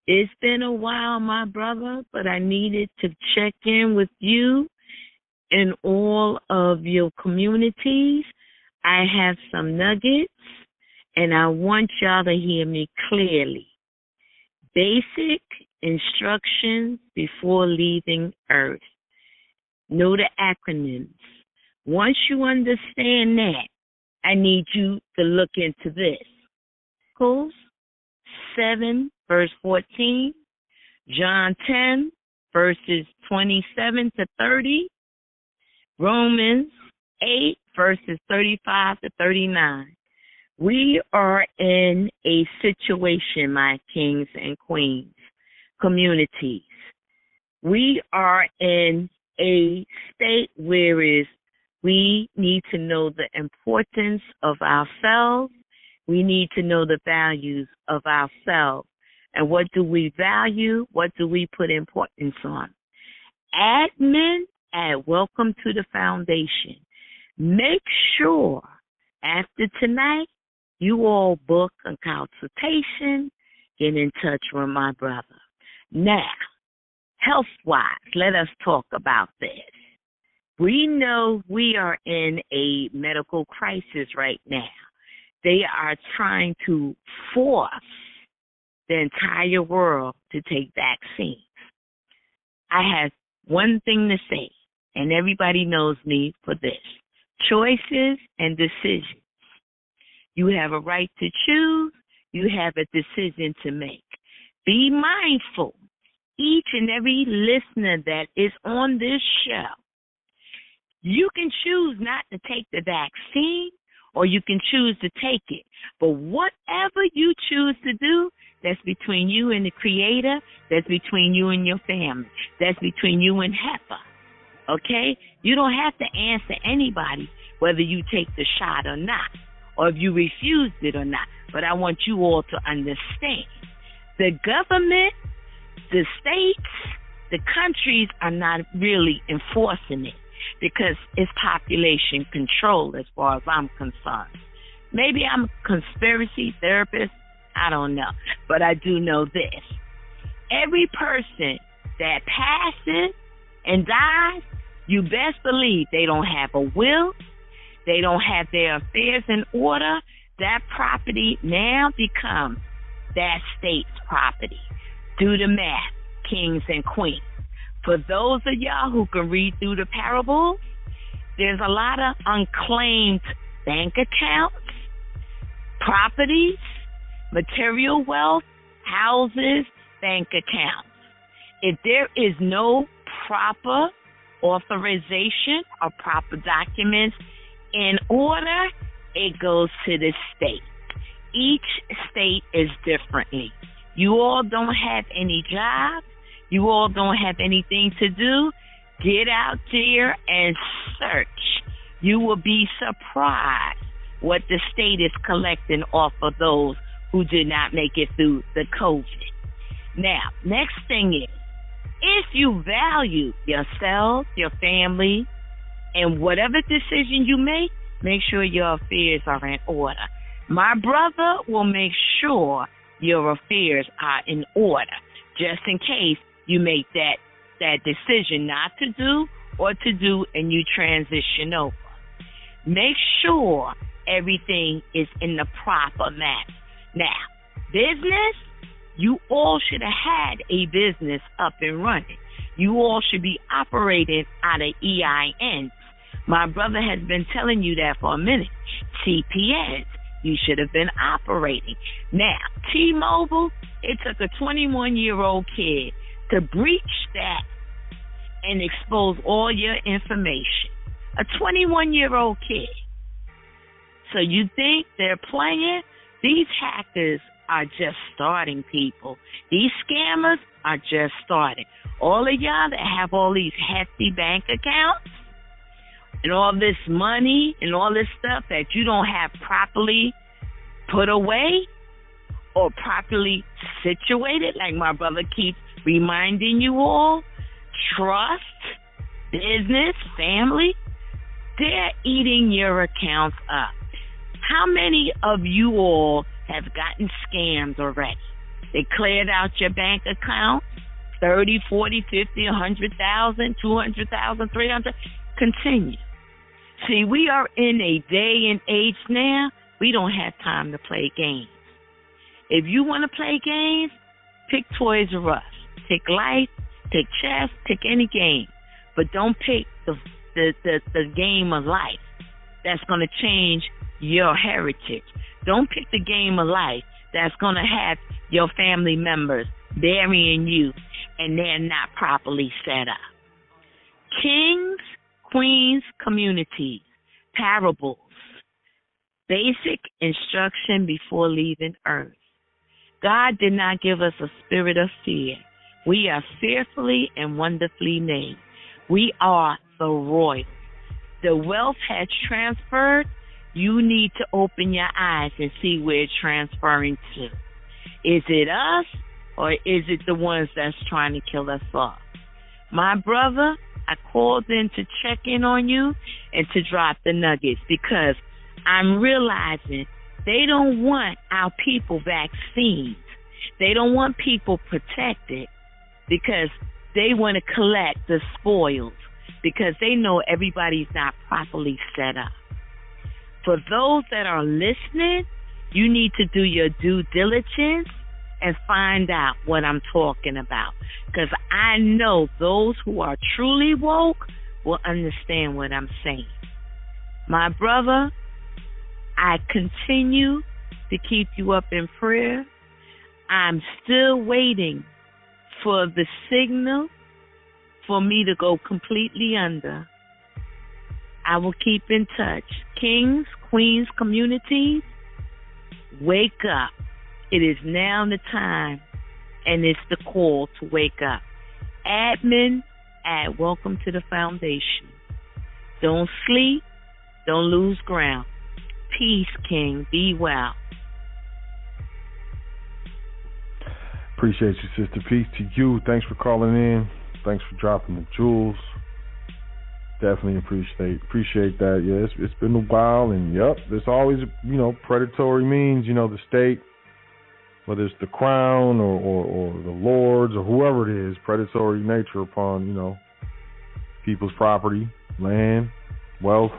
S2: It's been a while, my brother, but I needed to check in with you and all of your communities. I have some nuggets, and I want y'all to hear me clearly. Basic instructions before leaving Earth. Know the acronyms. Once you understand that, I need you to look into this. Cool? 7, verse 14. John 10, verses 27 to 30. Romans 8, verses 35 to 39. We are in a situation, my kings and queens, communities. We are in a state where we need to know the importance of ourselves. We need to know the values of ourselves. And what do we value? What do we put importance on? Admin at Welcome to the Foundation. Make sure after tonight, you all book a consultation get in touch with my brother. Now, health-wise, let us talk about this. We know we are in a medical crisis right now. They are trying to force the entire world to take vaccines. I have one thing to say, and everybody knows me for this. Choices and decisions. You have a right to choose. You have a decision to make. Be mindful. Each and every listener that is on this show, you can choose not to take the vaccine or you can choose to take it. But whatever you choose to do, that's between you and the Creator. That's between you and your family. That's between you and HEPA. Okay? You don't have to answer anybody whether you take the shot or not, or if you refused it or not. But I want you all to understand. The government, the states, the countries are not really enforcing it because it's population control as far as I'm concerned. Maybe I'm a conspiracy theorist. I don't know. But I do know this. Every person that passes and dies, you best believe they don't have a will. They don't have their affairs in order. That property now becomes that state's property. Do the math, kings and queens. For those of y'all who can read through the parables, there's a lot of unclaimed bank accounts, properties, material wealth, houses, bank accounts. If there is no proper authorization or proper documents in order, it goes to the state. Each state is differently. You all don't have any jobs. You all don't have anything to do. Get out there and search. You will be surprised what the state is collecting off of those who did not make it through the COVID. Now, next thing is, if you value yourself, your family, and whatever decision you make sure your affairs are in order. My brother will make sure your affairs are in order, just in case you make that decision not to do or to do and you transition over. Make sure everything is in the proper manner. Now, business, you all should have had a business up and running. You all should be operating out of EINs. My brother has been telling you that for a minute. TPNs, you should have been operating. Now, T-Mobile, it took a 21-year-old kid to breach that and expose all your information. A 21-year-old kid. So you think they're playing? These hackers are just starting, people. These scammers are just starting. All of y'all that have all these hefty bank accounts and all this money and all this stuff that you don't have properly put away or properly situated, like my brother keeps reminding you all, trust, business, family, they're eating your accounts up. How many of you all have gotten scammed already? They cleared out your bank account, 30, 40, 50, 100,000, 200,000, 300. Continue. See, we are in a day and age now, we don't have time to play games. If you want to play games, pick Toys R Us. Pick life, pick chess, pick any game. But don't pick the game of life that's going to change your heritage. Don't pick the game of life that's going to have your family members burying you and they're not properly set up. Kings, queens, communities, parables, basic instruction before leaving earth. God did not give us a spirit of fear. We are fearfully and wonderfully made. We are the royal. The wealth has transferred. You need to open your eyes and see where it's transferring to. Is it us or is it the ones that's trying to kill us off? My brother, I called in to check in on you and to drop the nuggets because I'm realizing they don't want our people vaccines. They don't want people protected because they want to collect the spoils because they know everybody's not properly set up. For those that are listening, you need to do your due diligence and find out what I'm talking about. Because I know those who are truly woke will understand what I'm saying. My brother, I continue to keep you up in prayer. I'm still waiting for the signal for me to go completely under. I will keep in touch. Kings, queens, communities, wake up. It is now the time, and it's the call to wake up. Admin, welcome to the foundation. Don't sleep. Don't lose ground. Peace, King. Be well.
S1: Appreciate you, sister. Peace to you. Thanks for calling in. Thanks for dropping the jewels. Definitely appreciate that. Yeah, it's been a while, and yep, there's always, predatory means, the state, whether it's the crown or the lords or whoever it is, predatory nature upon, people's property, land, wealth.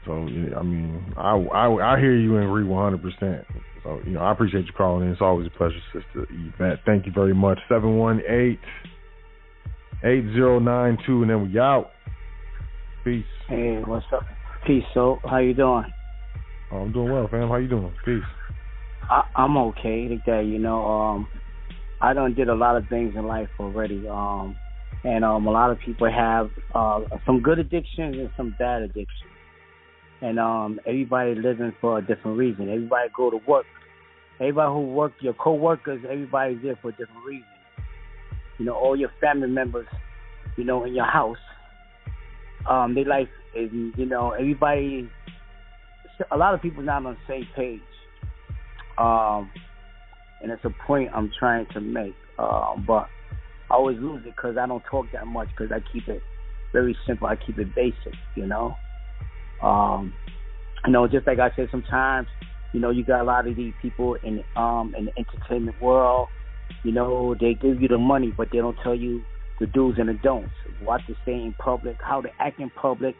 S1: So, I mean, I hear you and agree 100%. So, I appreciate you calling in. It's always a pleasure, Sister Yvette. Thank you very much. 718-8092, and then we out. Peace.
S3: Hey, what's up? Peace, Sot. How you doing?
S1: Oh, I'm doing well, fam. How you doing? Peace.
S3: I'm okay. Like that, I done did a lot of things in life already. And a lot of people have some good addictions and some bad addictions. And everybody living for a different reason. Everybody go to work. Everybody who work, your co-workers, everybody's there for a different reason. All your family members, in your house, their life is, everybody, a lot of people not on the same page. And it's a point I'm trying to make. But I always lose it because I don't talk that much because I keep it very simple. I keep it basic, just like I said, sometimes, you got a lot of these people in the entertainment world, they give you the money, but they don't tell you the do's and the don'ts. What to say in public, how to act in public,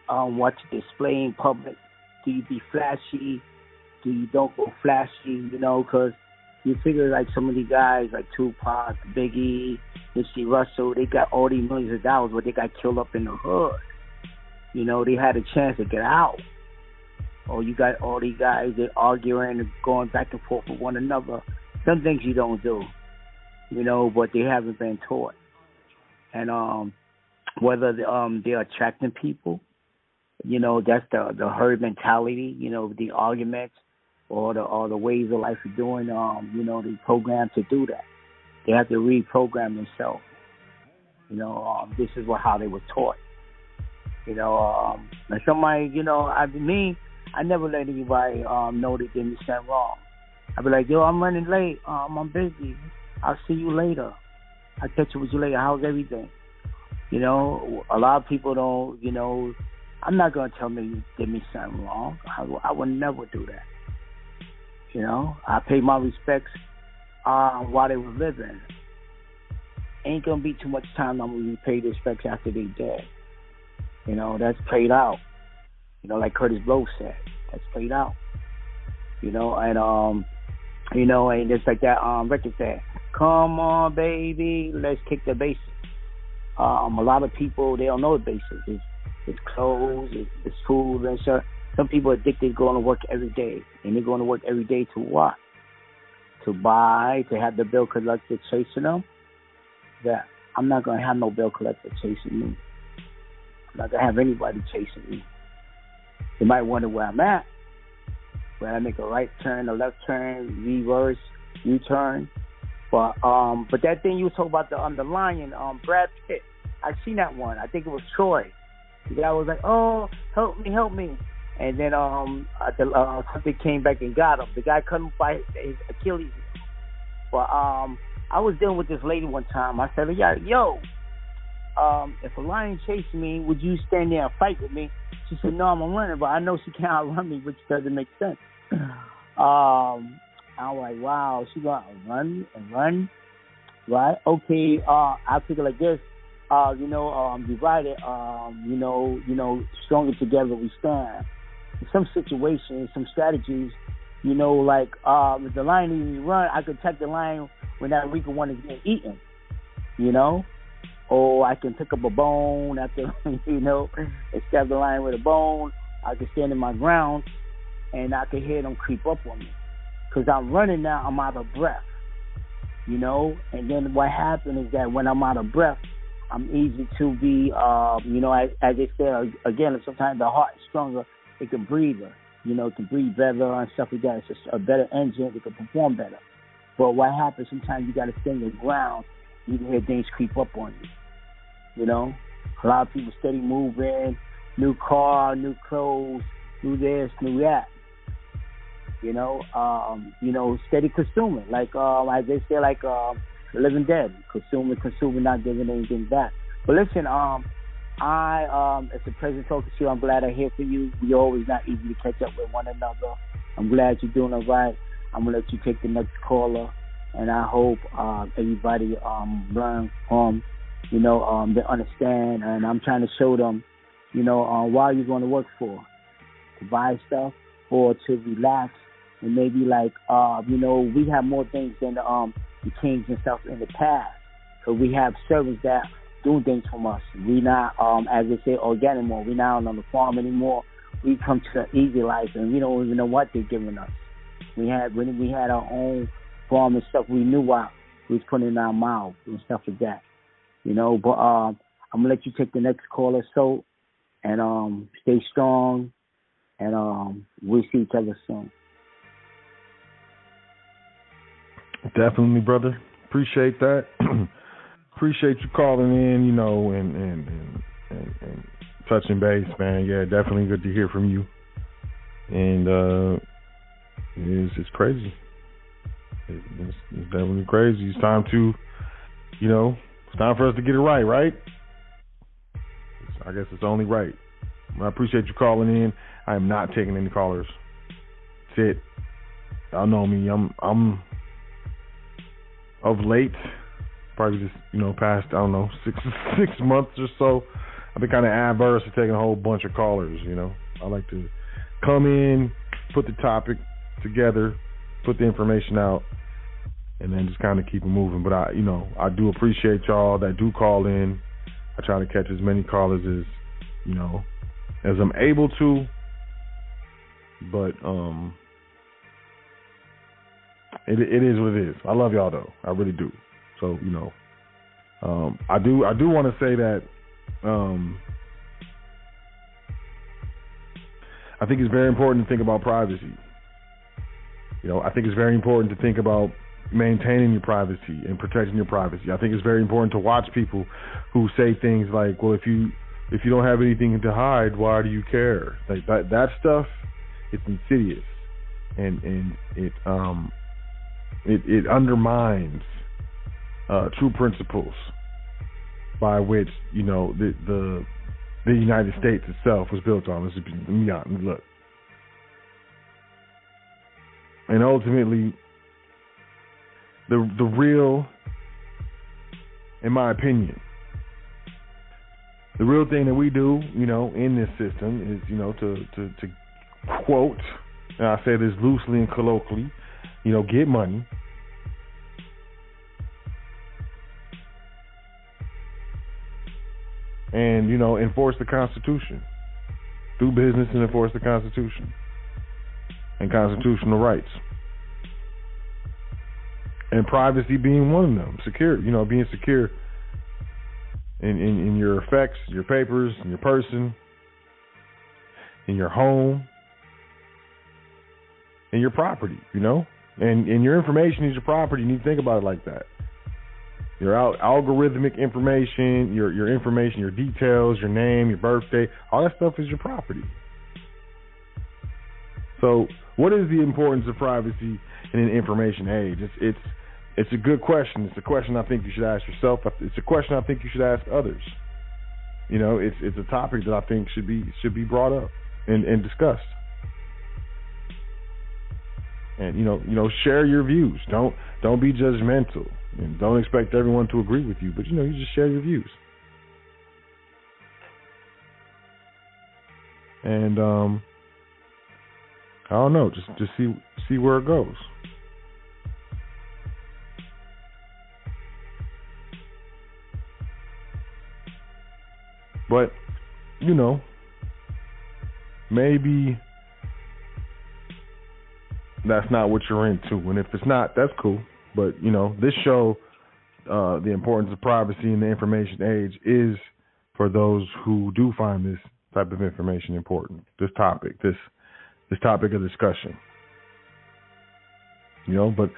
S3: what to display in public. Do you be flashy? Do you don't go flashy? Because you figure like some of these guys like Tupac, Biggie, Nipsey Russell, they got all these millions of dollars, but they got killed up in the hood. They had a chance to get out. Or you got all these guys that arguing and going back and forth with one another. Some things you don't do, but they haven't been taught. And whether they're attracting people, that's the herd mentality, the arguments or the ways of life of doing, they programmed to do that. They have to reprogram themselves. This is how they were taught. And somebody, I never let anybody know they did me something wrong. I'd be like, yo, I'm running late. I'm busy. I'll see you later. I'll catch up with you later. How's everything? A lot of people don't, I'm not going to tell them you did me something wrong. I would never do that. I pay my respects while they were living. Ain't going to be too much time I'm going to repay the respects after they dead. That's played out. Like Curtis Blow said, that's played out. And and just like that record said, come on, baby, let's kick the basics. A lot of people, they don't know the basics. It's clothes, it's food, and stuff. Some people are addicted to going to work every day, and they're going to work every day to what? To buy, to have the bill collector chasing them. That I'm not going to have no bill collector chasing me. I'm not going to have anybody chasing me. You might wonder where I'm at. Where I make a right turn, a left turn, reverse, U-turn. But that thing you were talking about, the lion, Brad Pitt, I seen that one. I think it was Troy. The guy was like, oh, help me. And then something came back and got him. The guy couldn't fight his Achilles. But I was dealing with this lady one time. I said, yo, if a lion chased me, would you stand there and fight with me? She said, no, I'm a runner, but I know she can't outrun me, which doesn't make sense. I'm like, wow, she gonna run and run, right? Okay, I figure like this, divided, stronger together we stand. In some situations, some strategies, like if the lion needs to run, I could attack the lion when that weaker one is being eaten, you know? Or I can pick up a bone after, and stab the lion with a bone. I can stand in my ground, and I can hear them creep up on me. Because I'm running now, I'm out of breath, And then what happens is that when I'm out of breath, I'm easy to be, as they say, again, sometimes the heart is stronger. It can breathe, it can breathe better and stuff like that. It's just a better engine. It can perform better. But what happens, sometimes you got to stand your ground. You can hear things creep up on you, A lot of people steady moving, new car, new clothes, new this, new that. Steady consuming, like as they say, like the living dead, consuming, not giving anything back. But listen, it's a pleasure talking to you. I'm glad I hear from you. We're always not easy to catch up with one another. I'm glad you're doing it right. I'm gonna let you take the next caller, and I hope everybody learn from, they understand, and I'm trying to show them, why you're going to work for, to buy stuff or to relax. And maybe we have more things than the kings and stuff in the past. So we have servants that do things from us. We not, as they say, organic more. We not on the farm anymore. We come to the easy life, and we don't even know what they're giving us. When we had our own farm and stuff, we knew what we was putting in our mouth and stuff like that. But I'm gonna let you take the next caller, so, and stay strong, and we'll see each other soon.
S1: Definitely, brother. Appreciate that. Appreciate you calling in, and touching base, man. Yeah, definitely good to hear from you. And it's crazy. It's definitely crazy. It's time to, it's time for us to get it right, right? I guess it's only right. I appreciate you calling in. I am not taking any callers. That's it. Y'all know me. I'm of late, probably just, past, 6 months or so, I've been kind of adverse to taking a whole bunch of callers, I like to come in, put the topic together, put the information out, and then just kind of keep it moving. But I do appreciate y'all that do call in. I try to catch as many callers as I'm able to. But it is what it is. I love y'all though. I really do. So I do want to say that I think it's very important to think about privacy. I think it's very important to think about maintaining your privacy and protecting your privacy. I think it's very important to watch people who say things like, well, if you don't have anything to hide, why do you care? Like that stuff, it's insidious, and it undermines true principles by which the United States itself was built on. Look, and ultimately, the real, in my opinion, the real thing that we do, in this system is, to quote, and I say this loosely and colloquially, get money, and, enforce the Constitution. Do business and enforce the Constitution and constitutional rights. And privacy being one of them. Secure, being secure in your effects, your papers, in your person, in your home, in your property, And your information is your property. You need to think about it like that. Your algorithmic information, your information, your details, your name, your birthday, all that stuff is your property. So, what is the importance of privacy in an information age? It's a good question. It's a question I think you should ask yourself. It's a question I think you should ask others. It's a topic that I think should be brought up and discussed. And share your views. Don't be judgmental, and don't expect everyone to agree with you. But you just share your views. And I don't know, just see where it goes. But maybe that's not what you're into, and if it's not, that's cool. But this show, the importance of privacy in the information age, is for those who do find this type of information important. This topic of discussion. But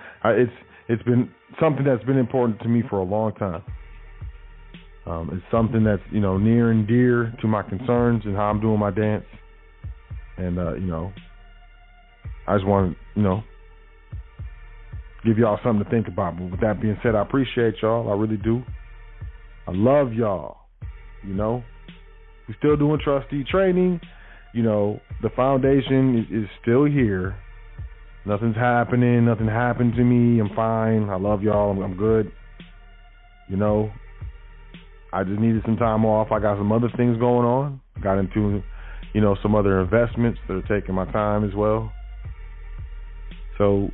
S1: it's been something that's been important to me for a long time. It's something that's near and dear to my concerns and how I'm doing my dance. And I just want to give y'all something to think about. But with that being said, I appreciate y'all. I really do. I love y'all. We're still doing trustee training. The foundation is still here. Nothing's happening. Nothing happened to me. I'm fine. I love y'all. I'm good. I just needed some time off. I got some other things going on. I got into, some other investments that are taking my time as well. So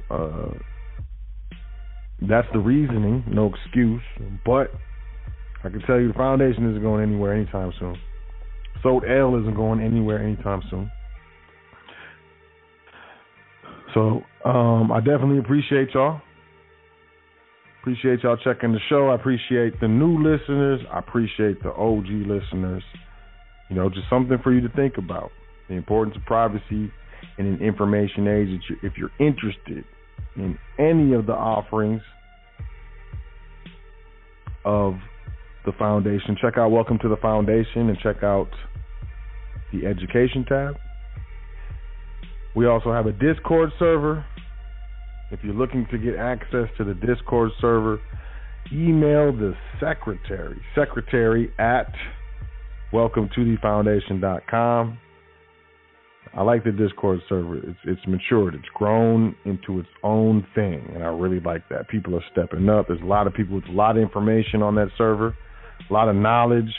S1: that's the reasoning. No excuse. But I can tell you the foundation isn't going anywhere anytime soon. Sot L isn't going anywhere anytime soon. So I definitely appreciate y'all. Appreciate y'all checking the show. I appreciate the new listeners. I appreciate the OG listeners. Just something for you to think about. The importance of privacy in an information age. If you're interested in any of the offerings of the foundation, check out Welcome to the Foundation and check out the Education tab. We also have a Discord server. If you're looking to get access to the Discord server, email the secretary at welcometothefoundation.com. I like the Discord server. It's matured. It's grown into its own thing, and I really like that. People are stepping up. There's a lot of people with a lot of information on that server, a lot of knowledge,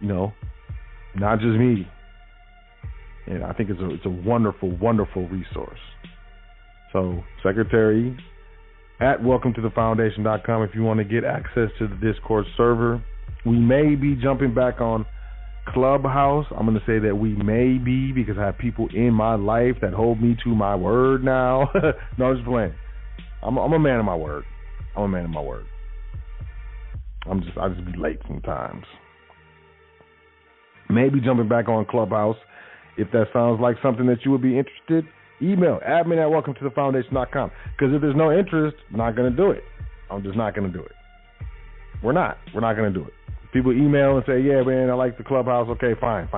S1: not just me. And I think it's a wonderful, wonderful resource. So, secretary at welcometothefoundation.com if you want to get access to the Discord server. We may be jumping back on Clubhouse. I'm going to say that we may be because I have people in my life that hold me to my word now. No, I'm just playing. I'm a man of my word. I just be late sometimes. Maybe jumping back on Clubhouse. If that sounds like something that you would be interested, email admin at welcometothefoundation.com. Because if there's no interest, I'm not going to do it. I'm just not going to do it. We're not going to do it. People email and say, yeah, man, I like the Clubhouse. Okay, fine.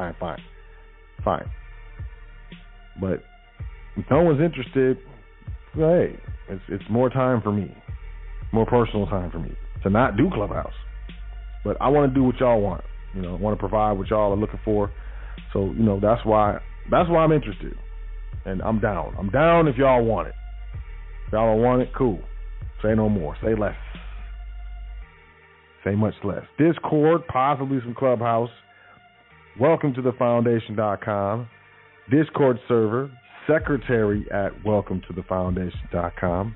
S1: But if no one's interested, well, hey, it's more time for me, more personal time for me to not do Clubhouse. But I want to do what y'all want. I want to provide what y'all are looking for. So, that's why I'm interested. And I'm down. I'm down if y'all want it. If y'all don't want it, cool. Say no more. Say less. Say much less. Discord, possibly some Clubhouse. Welcome to the foundation.com. Discord server, secretary at welcometothefoundation.com.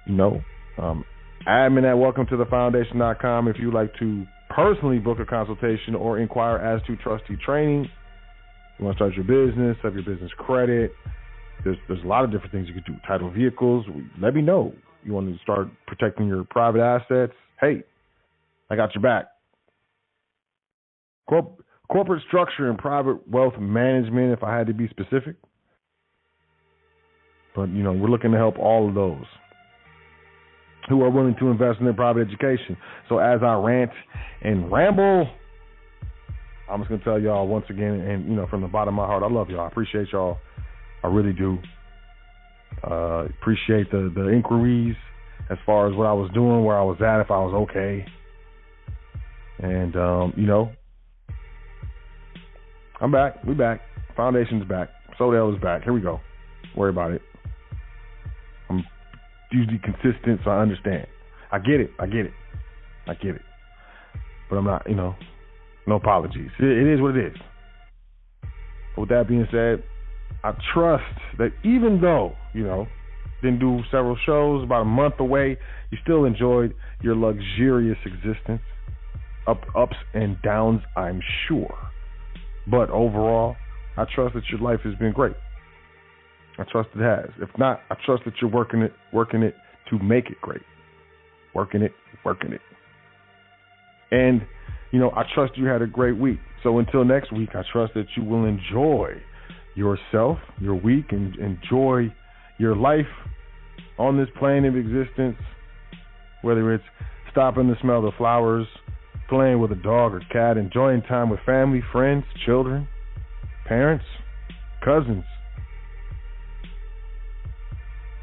S1: Admin at welcometothefoundation.com if you'd like to personally book a consultation or inquire as to trustee training. You want to start your business, have your business credit. There's a lot of different things you could do. Title vehicles. Let me know. You want to start protecting your private assets. Hey, I got your back. Corporate structure and private wealth management, if I had to be specific. But, we're looking to help all of those who are willing to invest in their private education. So as I rant and ramble, I'm just going to tell y'all once again, and, from the bottom of my heart, I love y'all. I appreciate y'all. I really do. Appreciate the inquiries as far as what I was doing, where I was at, if I was okay. And, I'm back. We back. Foundation's back. Sot L is back. Here we go. Don't worry about it. usually consistent, so I understand. I get it. But I'm not, no apologies. It is what it is. But with that being said, I trust that even though, didn't do several shows, about a month away, you still enjoyed your luxurious existence. Ups and downs, I'm sure. But overall, I trust that your life has been great. I trust it has. If not, I trust that you're working it to make it great. Working it. And, I trust you had a great week. So until next week, I trust that you will enjoy yourself, your week, and enjoy your life on this plane of existence, whether it's stopping to smell the flowers, playing with a dog or cat, enjoying time with family, friends, children, parents, cousins.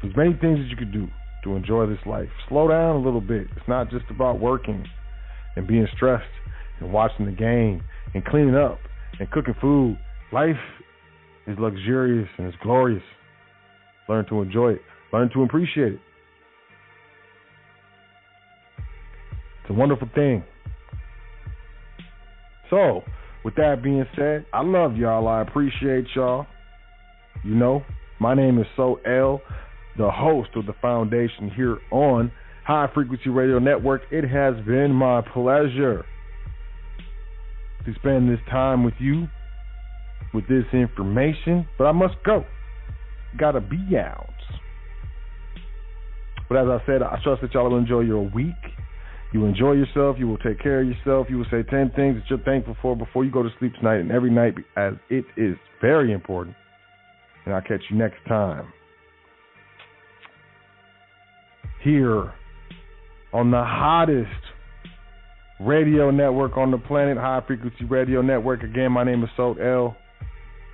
S1: There's many things that you could do to enjoy this life. Slow down a little bit. It's not just about working and being stressed and watching the game and cleaning up and cooking food. Life is luxurious and it's glorious. Learn to enjoy it. Learn to appreciate it. It's a wonderful thing. So, with that being said, I love y'all. I appreciate y'all. My name is Sot L, the host of the foundation here on High Frequency Radio Network. It has been my pleasure to spend this time with you with this information, but I must go. Gotta be out. But as I said, I trust that y'all will enjoy your week. You will enjoy yourself. You will take care of yourself. You will say 10 things that you're thankful for before you go to sleep tonight and every night, as it is very important. And I'll catch you next time here on the hottest radio network on the planet, High Frequency Radio Network. Again, my name is Sot L,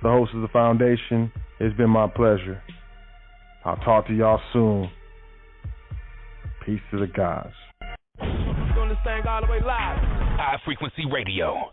S1: the host of the foundation. It's been my pleasure. I'll talk to y'all soon. Peace to the gods.
S4: High Frequency Radio.